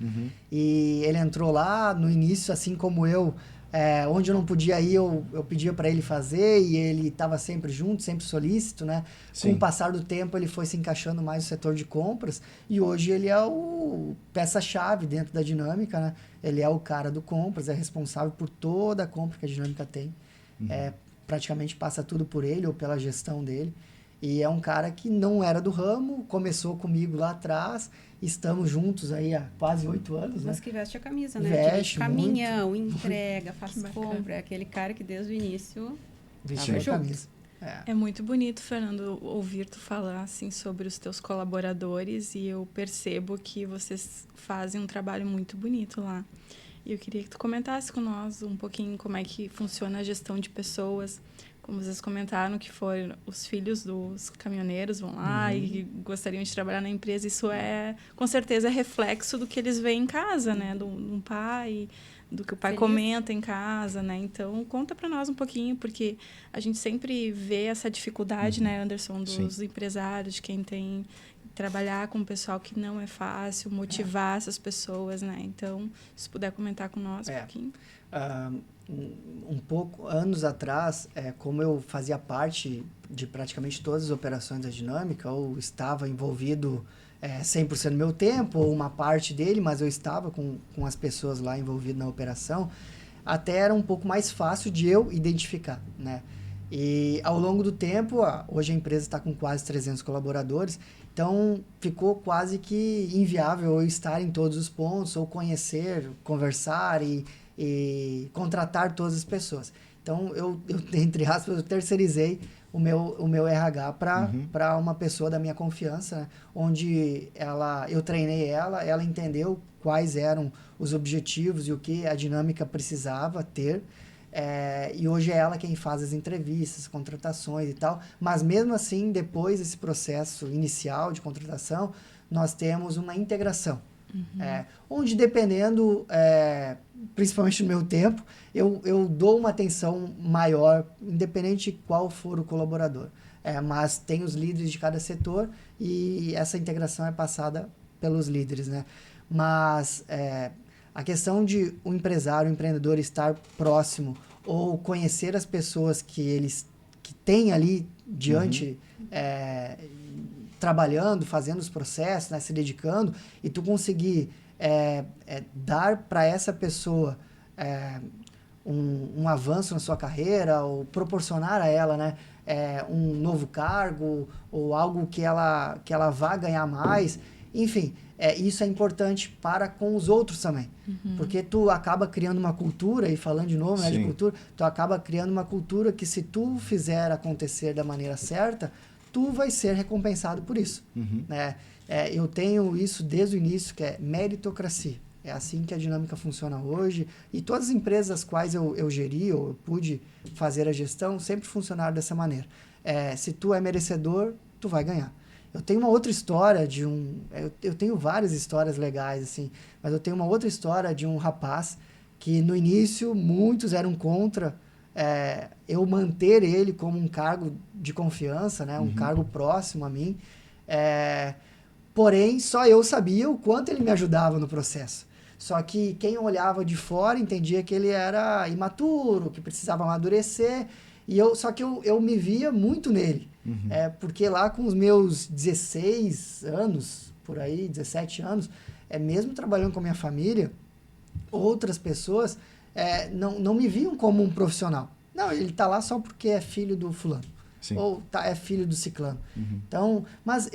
S3: E ele entrou lá no início, assim como eu, onde eu não podia ir, eu pedia para ele fazer, e ele estava sempre junto, sempre solícito, né?
S2: Sim.
S3: Com o passar do tempo, ele foi se encaixando mais no setor de compras, e hoje ele é o peça-chave dentro da dinâmica, né? Ele é o cara do compras, é responsável por toda a compra que a dinâmica tem. Praticamente passa tudo por ele ou pela gestão dele. E é um cara que não era do ramo, começou comigo lá atrás, estamos juntos aí há quase 8 anos, né?
S4: Mas que veste a camisa, né?
S3: Veste
S4: Dirige caminhão, entrega, faz
S1: Que bacana.
S4: compra. É aquele cara que desde o início...
S3: Vestiu a
S4: junto.
S3: camisa.
S1: É muito bonito, Fernando, ouvir tu falar assim sobre os teus colaboradores, e eu percebo que vocês fazem um trabalho muito bonito lá. E eu queria que tu comentasse com nós um pouquinho como é que funciona a gestão de pessoas. Como vocês comentaram que foram os filhos dos caminhoneiros vão lá e gostariam de trabalhar na empresa. Isso com certeza é reflexo do que eles veem em casa, né? De um pai, do que o pai
S4: Feliz.
S1: comenta em casa, né? Então, conta para nós um pouquinho, porque a gente sempre vê essa dificuldade, né, Anderson, dos empresários, de quem tem trabalhar com o pessoal, que não é fácil, motivar essas pessoas, né? Então, se puder comentar com nós um pouquinho.
S3: Um pouco, anos atrás, como eu fazia parte de praticamente todas as operações da dinâmica, ou estava envolvido 100% do meu tempo, ou uma parte dele, mas eu estava com as pessoas lá envolvidas na operação, até era um pouco mais fácil de eu identificar, né? E ao longo do tempo, hoje a empresa está com quase 300 colaboradores, então ficou quase que inviável eu estar em todos os pontos, ou conhecer, conversar e contratar todas as pessoas. Então, eu entre aspas, eu terceirizei o meu RH para uma pessoa da minha confiança, né? Onde eu treinei ela entendeu quais eram os objetivos e o que a dinâmica precisava ter. E hoje é ela quem faz as entrevistas, contratações e tal. Mas mesmo assim, depois desse processo inicial de contratação, nós temos uma integração. Onde, dependendo, principalmente no meu tempo, eu dou uma atenção maior, independente de qual for o colaborador. Mas tem os líderes de cada setor e essa integração é passada pelos líderes, né? Mas a questão de o empresário, o empreendedor estar próximo ou conhecer as pessoas que têm ali diante... trabalhando, fazendo os processos, né, se dedicando, e tu conseguir dar para essa pessoa um avanço na sua carreira, ou proporcionar a ela, né, um novo cargo, ou algo que ela vá ganhar mais, enfim, isso é importante para com os outros também, porque tu acaba criando uma cultura, e falando de novo, né, de cultura, tu acaba criando uma cultura que, se tu fizer acontecer da maneira certa, tu vai ser recompensado por isso. Né? Eu tenho isso desde o início, que é meritocracia. É assim que a dinâmica funciona hoje. E todas as empresas as quais eu geri, ou eu pude fazer a gestão, sempre funcionaram dessa maneira. Se tu é merecedor, tu vai ganhar. Eu tenho uma outra história de eu tenho várias histórias legais, assim, mas eu tenho uma outra história de um rapaz que, no início, muitos eram contra eu manter ele como um cargo de confiança, né? Um cargo próximo a mim. Porém, só eu sabia o quanto ele me ajudava no processo. Só que quem olhava de fora entendia que ele era imaturo, que precisava amadurecer. Só que eu me via muito nele. Porque lá com os meus 16 anos, por aí, 17 anos, mesmo trabalhando com a minha família, outras pessoas não me viam como um profissional. Não, ele está lá só porque é filho do fulano.
S2: Sim.
S3: Ou é filho do ciclano.
S2: Uhum.
S3: Então, mas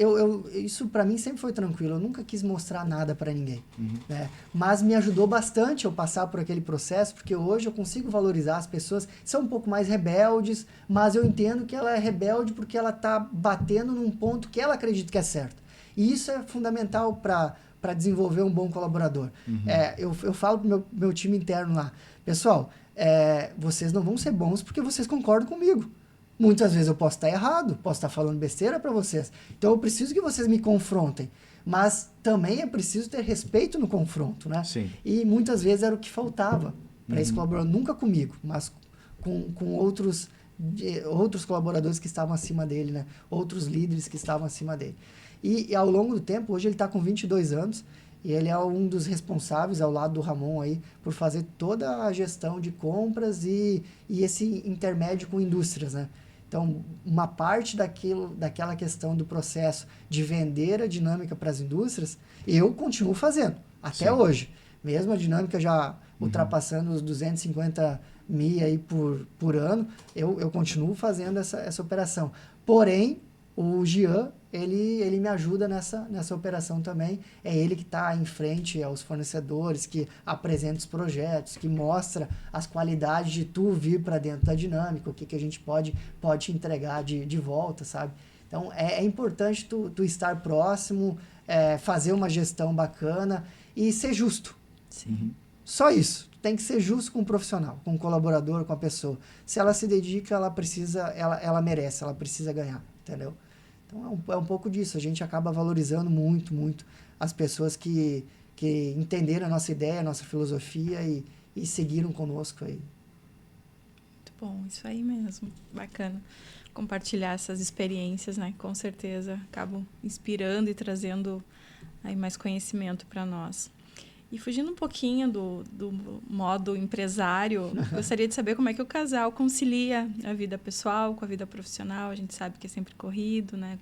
S3: isso para mim sempre foi tranquilo. Eu nunca quis mostrar nada para ninguém. Né? Mas me ajudou bastante eu passar por aquele processo, porque hoje eu consigo valorizar as pessoas. São um pouco mais rebeldes, mas eu entendo que ela é rebelde porque ela está batendo num ponto que ela acredita que é certo. E isso é fundamental para desenvolver um bom colaborador. Eu falo pro meu time interno lá, pessoal, vocês não vão ser bons porque vocês concordam comigo. Muitas vezes eu posso estar errado, posso estar falando besteira para vocês. Então eu preciso que vocês me confrontem. Mas também é preciso ter respeito no confronto, né?
S2: Sim.
S3: E muitas vezes era o que faltava para esse colaborador. Nunca comigo, mas com outros colaboradores que estavam acima dele, né? Outros líderes que estavam acima dele. E ao longo do tempo, hoje ele está com 22 anos, e ele é um dos responsáveis, ao lado do Ramon, aí, por fazer toda a gestão de compras e esse intermédio com indústrias, né? Então, uma parte daquela questão do processo de vender a dinâmica para as indústrias, eu continuo fazendo, até hoje. Mesmo a dinâmica já ultrapassando os 250 mil aí por ano, eu continuo fazendo essa operação. Porém, o Jean, ele me ajuda nessa operação também. É ele que está em frente aos fornecedores, que apresenta os projetos, que mostra as qualidades de tu vir para dentro da dinâmica, o que a gente pode te entregar de volta, sabe? Então, é importante tu estar próximo, fazer uma gestão bacana e ser justo.
S1: Sim.
S3: Só isso. Tu tem que ser justo com o profissional, com o colaborador, com a pessoa. Se ela se dedica, ela merece, ela precisa ganhar, entendeu? Então, é um pouco disso. A gente acaba valorizando muito, muito as pessoas que entenderam a nossa ideia, a nossa filosofia e seguiram conosco aí.
S1: Muito bom, isso aí mesmo. Bacana compartilhar essas experiências, né? Com certeza acabam inspirando e trazendo aí mais conhecimento para nós. E fugindo um pouquinho do modo empresário, gostaria de saber como é que o casal concilia a vida pessoal com a vida profissional. A gente sabe que é sempre corrido, né?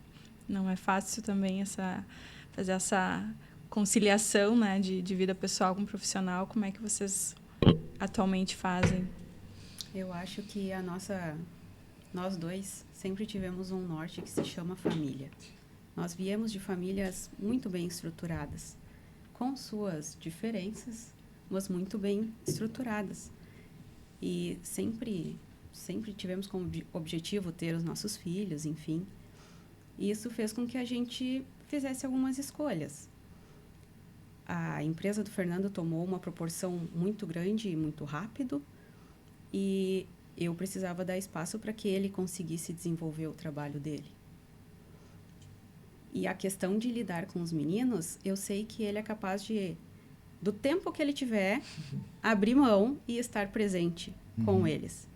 S1: Não é fácil também fazer essa conciliação, né, de vida pessoal com profissional. Como é que vocês atualmente fazem?
S4: Eu acho que nós dois sempre tivemos um norte que se chama família. Nós viemos de famílias muito bem estruturadas, com suas diferenças, mas muito bem estruturadas. E sempre tivemos como objetivo ter os nossos filhos, enfim. E isso fez com que a gente fizesse algumas escolhas. A empresa do Fernando tomou uma proporção muito grande e muito rápido, e eu precisava dar espaço para que ele conseguisse desenvolver o trabalho dele. E a questão de lidar com os meninos, eu sei que ele é capaz de, do tempo que ele tiver, abrir mão e estar presente com eles.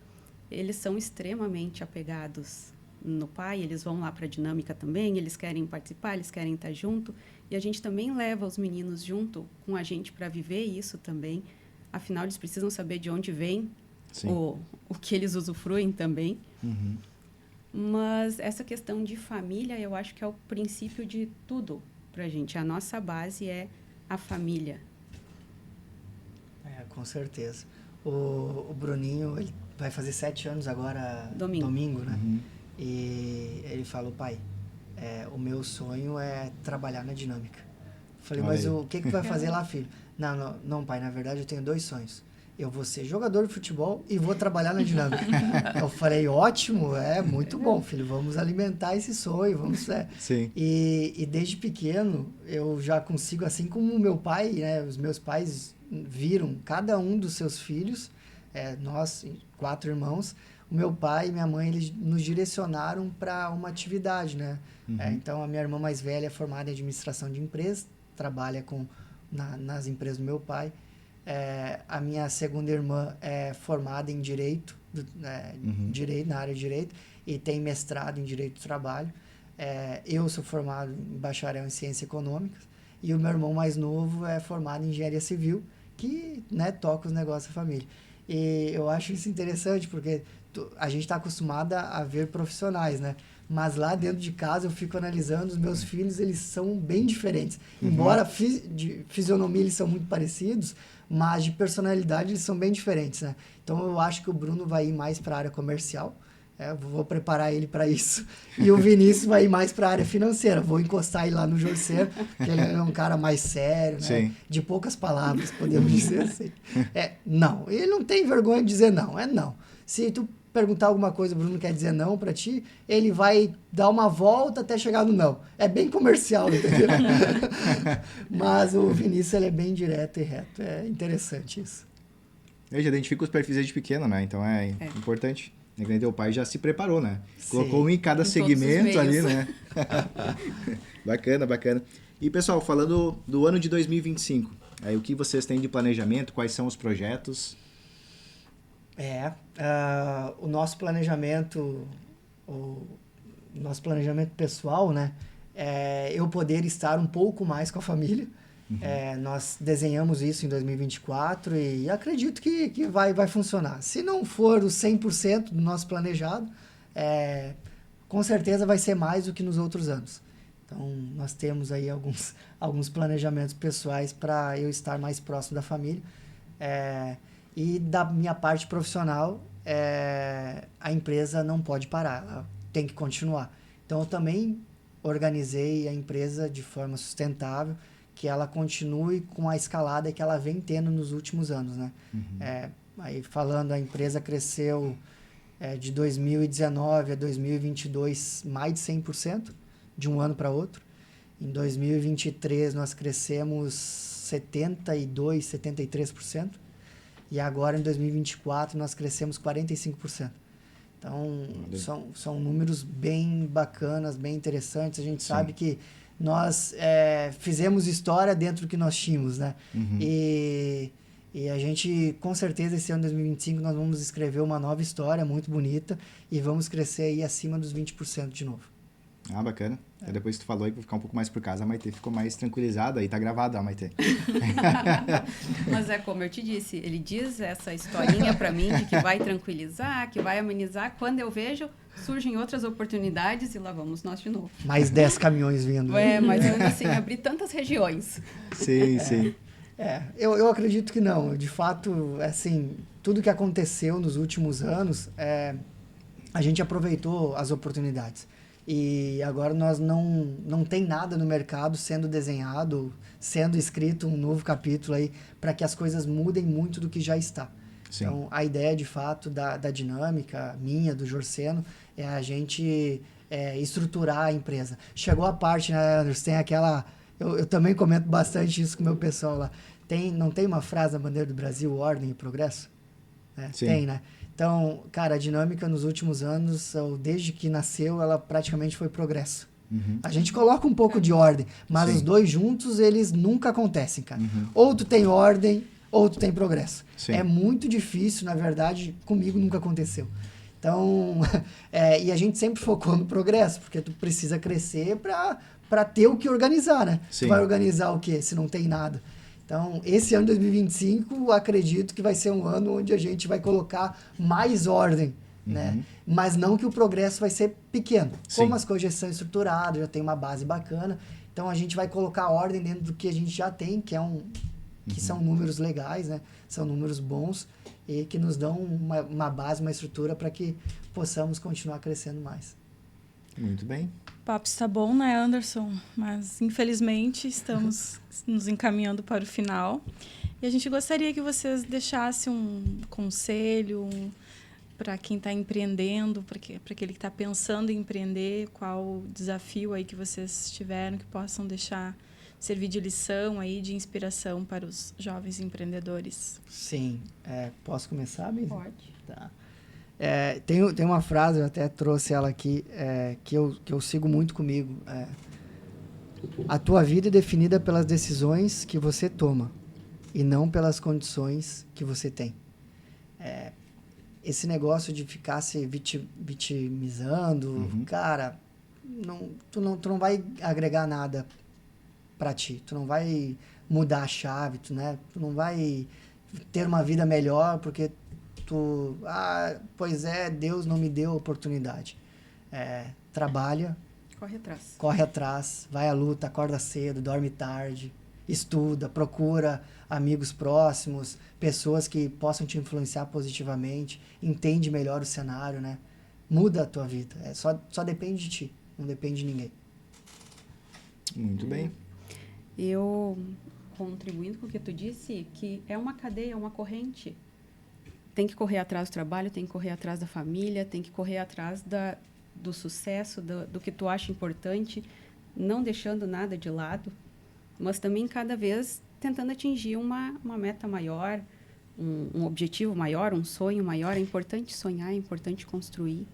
S4: Eles são extremamente apegados no pai, eles vão lá para a dinâmica também, eles querem participar, eles querem estar junto. E a gente também leva os meninos junto com a gente para viver isso também. Afinal, eles precisam saber de onde vem o que eles usufruem também.
S2: Uhum.
S4: Mas essa questão de família, eu acho que é o princípio de tudo para a gente. A nossa base é a família.
S3: Com certeza. O Bruninho, ele vai fazer 7 anos agora, domingo, né?
S2: Uhum.
S3: E ele falou, pai, o meu sonho é trabalhar na dinâmica. Falei,
S2: Olha
S3: mas
S2: aí.
S3: o que tu vai fazer lá, filho? Não, pai, na verdade eu tenho 2 sonhos. Eu vou ser jogador de futebol e vou trabalhar na dinâmica. Eu falei, ótimo, muito bom, filho, vamos alimentar esse sonho, vamos...
S2: Sim.
S3: E desde pequeno eu já consigo, assim como o meu pai, né, os meus pais viram cada um dos seus filhos, nós, 4 irmãos, o meu pai e minha mãe, eles nos direcionaram para uma atividade, né?
S2: Uhum.
S3: Então, a minha irmã mais velha é formada em administração de empresas, trabalha nas empresas do meu pai. A minha segunda irmã é formada em direito, na área de direito, e tem mestrado em direito do trabalho. Eu sou formado em bacharel em ciências econômicas, e o meu irmão mais novo é formado em engenharia civil, que, né, toca os negócios da família. E eu acho isso interessante, porque a gente está acostumada a ver profissionais, né? Mas lá dentro de casa eu fico analisando, os meus filhos, eles são bem diferentes. Embora de fisionomia eles são muito parecidos, mas de personalidade eles são bem diferentes, né? Então eu acho que o Bruno vai ir mais para a área comercial, Vou preparar ele para isso. E o Vinícius vai ir mais para a área financeira. Vou encostar ele lá no Jorceiro, que ele é um cara mais sério, né?
S2: Sim.
S3: De poucas palavras, podemos dizer assim. Não. Ele não tem vergonha de dizer não. É não. Se tu perguntar alguma coisa, o Bruno quer dizer não para ti, ele vai dar uma volta até chegar no não. É bem comercial, entendeu? Mas o Vinícius, ele é bem direto e reto. É interessante isso.
S2: Eu já identifico os perfis desde pequeno, né? Então é importante. Teu pai já se preparou, né?
S3: Sim.
S2: Colocou um em cada segmento ali, né? Bacana. E, pessoal, falando do ano de 2025, aí, o que vocês têm de planejamento? Quais são os projetos?
S3: O nosso planejamento pessoal, né? É eu poder estar um pouco mais com a família. Nós desenhamos isso em 2024 e acredito que vai funcionar. Se não for o 100% do nosso planejado, com certeza vai ser mais do que nos outros anos. Então, nós temos aí alguns planejamentos pessoais para eu estar mais próximo da família. E da minha parte profissional, a empresa não pode parar, ela tem que continuar. Então, eu também organizei a empresa de forma sustentável, que ela continue com a escalada que ela vem tendo nos últimos anos, né? Aí falando, a empresa cresceu de 2019 a 2022 mais de 100%, de um ano para outro. Em 2023 nós crescemos 72%, 73%. E agora em 2024 nós crescemos 45%. Então são números bem bacanas, bem interessantes. A gente sabe que nós fizemos história dentro do que nós tínhamos, né? E a gente, com certeza, esse ano 2025, nós vamos escrever uma nova história muito bonita e vamos crescer aí acima dos 20% de novo.
S2: Ah, bacana. Depois que tu falou aí, vou ficar um pouco mais por casa, a Maitê ficou mais tranquilizada, aí tá gravado a Maitê.
S4: Mas como eu te disse, ele diz essa historinha pra mim de que vai tranquilizar, que vai amenizar. Quando eu vejo, surgem outras oportunidades e lá vamos nós de novo.
S3: Mais 10 caminhões vindo.
S4: Mas assim, abrir tantas regiões.
S2: Sim.
S3: Eu acredito que não. De fato, assim, tudo que aconteceu nos últimos anos, a gente aproveitou as oportunidades. E agora nós não tem nada no mercado sendo desenhado, sendo escrito um novo capítulo aí para que as coisas mudem muito do que já está. Sim. Então, a ideia, de fato, da dinâmica minha, do Jorceno, é a gente estruturar a empresa. Chegou a parte, né, Anderson, tem aquela... Eu também comento bastante isso com o meu pessoal lá. Não tem uma frase na bandeira do Brasil, ordem e progresso? Tem, né? Então, cara, a dinâmica nos últimos anos, desde que nasceu, ela praticamente foi progresso. A gente coloca um pouco de ordem, mas os dois juntos, eles nunca acontecem, cara. Ou tu tem ordem, ou tu tem progresso. Sim. É muito difícil, na verdade, comigo nunca aconteceu. Então, e a gente sempre focou no progresso, porque tu precisa crescer para ter o que organizar, né? Sim. Tu vai organizar o quê se não tem nada? Então, esse ano de 2025, acredito que vai ser um ano onde a gente vai colocar mais ordem, né? Mas não que o progresso vai ser pequeno. Sim. Como as coisas já são estruturadas, já tem uma base bacana, então a gente vai colocar ordem dentro do que a gente já tem, que são números legais, né? São números bons e que nos dão uma base, uma estrutura para que possamos continuar crescendo mais.
S2: Muito bem.
S1: O papo está bom, né, Anderson? Mas, infelizmente, estamos nos encaminhando para o final. E a gente gostaria que vocês deixassem um conselho para quem está empreendendo, para aquele que está pensando em empreender, qual o desafio aí que vocês tiveram, que possam servir de lição, aí, de inspiração para os jovens empreendedores.
S3: Sim. Posso começar, Bia?
S4: Pode.
S3: Tá. Tem uma frase, eu até trouxe ela aqui, que eu sigo muito comigo. A tua vida é definida pelas decisões que você toma e não pelas condições que você tem. Esse negócio de ficar se vitimizando, cara, tu não vai agregar nada para ti. Tu não vai mudar a chave, tu não vai ter uma vida melhor porque Deus não me deu a oportunidade. Trabalha. Corre atrás, vai à luta, acorda cedo, dorme tarde, estuda, procura amigos próximos, pessoas que possam te influenciar positivamente, entende melhor o cenário, né? muda a tua vida. Só depende de ti, não depende de ninguém.
S2: Muito bem.
S4: Eu, contribuindo com o que tu disse, que é uma cadeia, é uma corrente. Tem que correr atrás do trabalho, tem que correr atrás da família, tem que correr atrás do sucesso, do que tu acha importante, não deixando nada de lado, mas também cada vez tentando atingir uma meta maior, um objetivo maior, um sonho maior. É importante sonhar, é importante construir.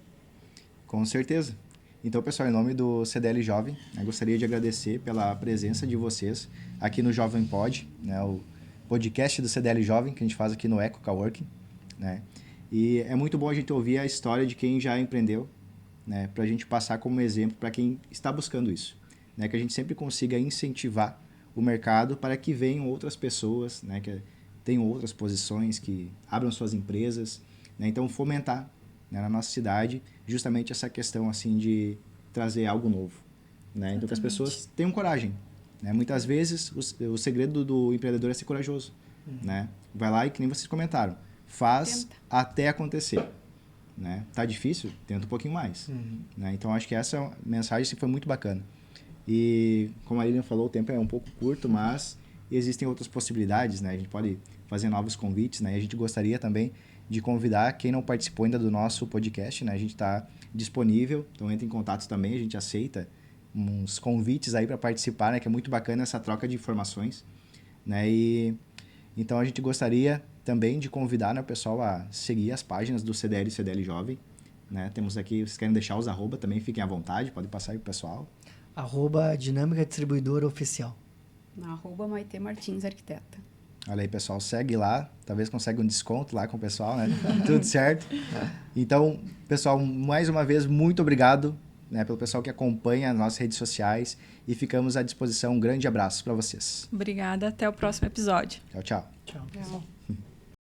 S2: Com certeza. Então, pessoal, em nome do CDL Jovem, eu gostaria de agradecer pela presença de vocês aqui no Jovem Pod, né, o podcast do CDL Jovem, que a gente faz aqui no Eco Coworking, né? E é muito bom a gente ouvir a história de quem já empreendeu, né, para a gente passar como exemplo para quem está buscando isso, né, que a gente sempre consiga incentivar o mercado para que venham outras pessoas, né, que tenham outras posições, que abram suas empresas, né, então fomentar, né, na nossa cidade justamente essa questão assim de trazer algo novo, né? Então que as pessoas tenham coragem, né? Muitas vezes o segredo do empreendedor é ser corajoso, né? Vai lá e, que nem vocês comentaram, faz até acontecer, né? Tá difícil? Tenta um pouquinho mais, né? Então acho que essa mensagem foi muito bacana. E como a Lilian falou, o tempo é um pouco curto, mas existem outras possibilidades, né? A gente pode fazer novos convites, né? E a gente gostaria também de convidar quem não participou ainda do nosso podcast, né? A gente está disponível, então entre em contato também, a gente aceita uns convites aí para participar, né? Que é muito bacana essa troca de informações, né? E então a gente gostaria também de convidar, né, o pessoal a seguir as páginas do CDL e CDL Jovem, né? Temos aqui, vocês querem deixar os arroba também, fiquem à vontade, pode passar aí pro pessoal.
S3: @Dinâmica Distribuidora Oficial.
S4: Na @Maite Martins Arquiteta.
S2: Olha aí, pessoal, segue lá, talvez consiga um desconto lá com o pessoal, né? Tudo certo. Então, pessoal, mais uma vez, muito obrigado, né, pelo pessoal que acompanha as nossas redes sociais e ficamos à disposição. Um grande abraço para vocês.
S1: Obrigada, até o próximo episódio.
S2: Tchau, tchau.
S3: Tchau.
S4: Legal.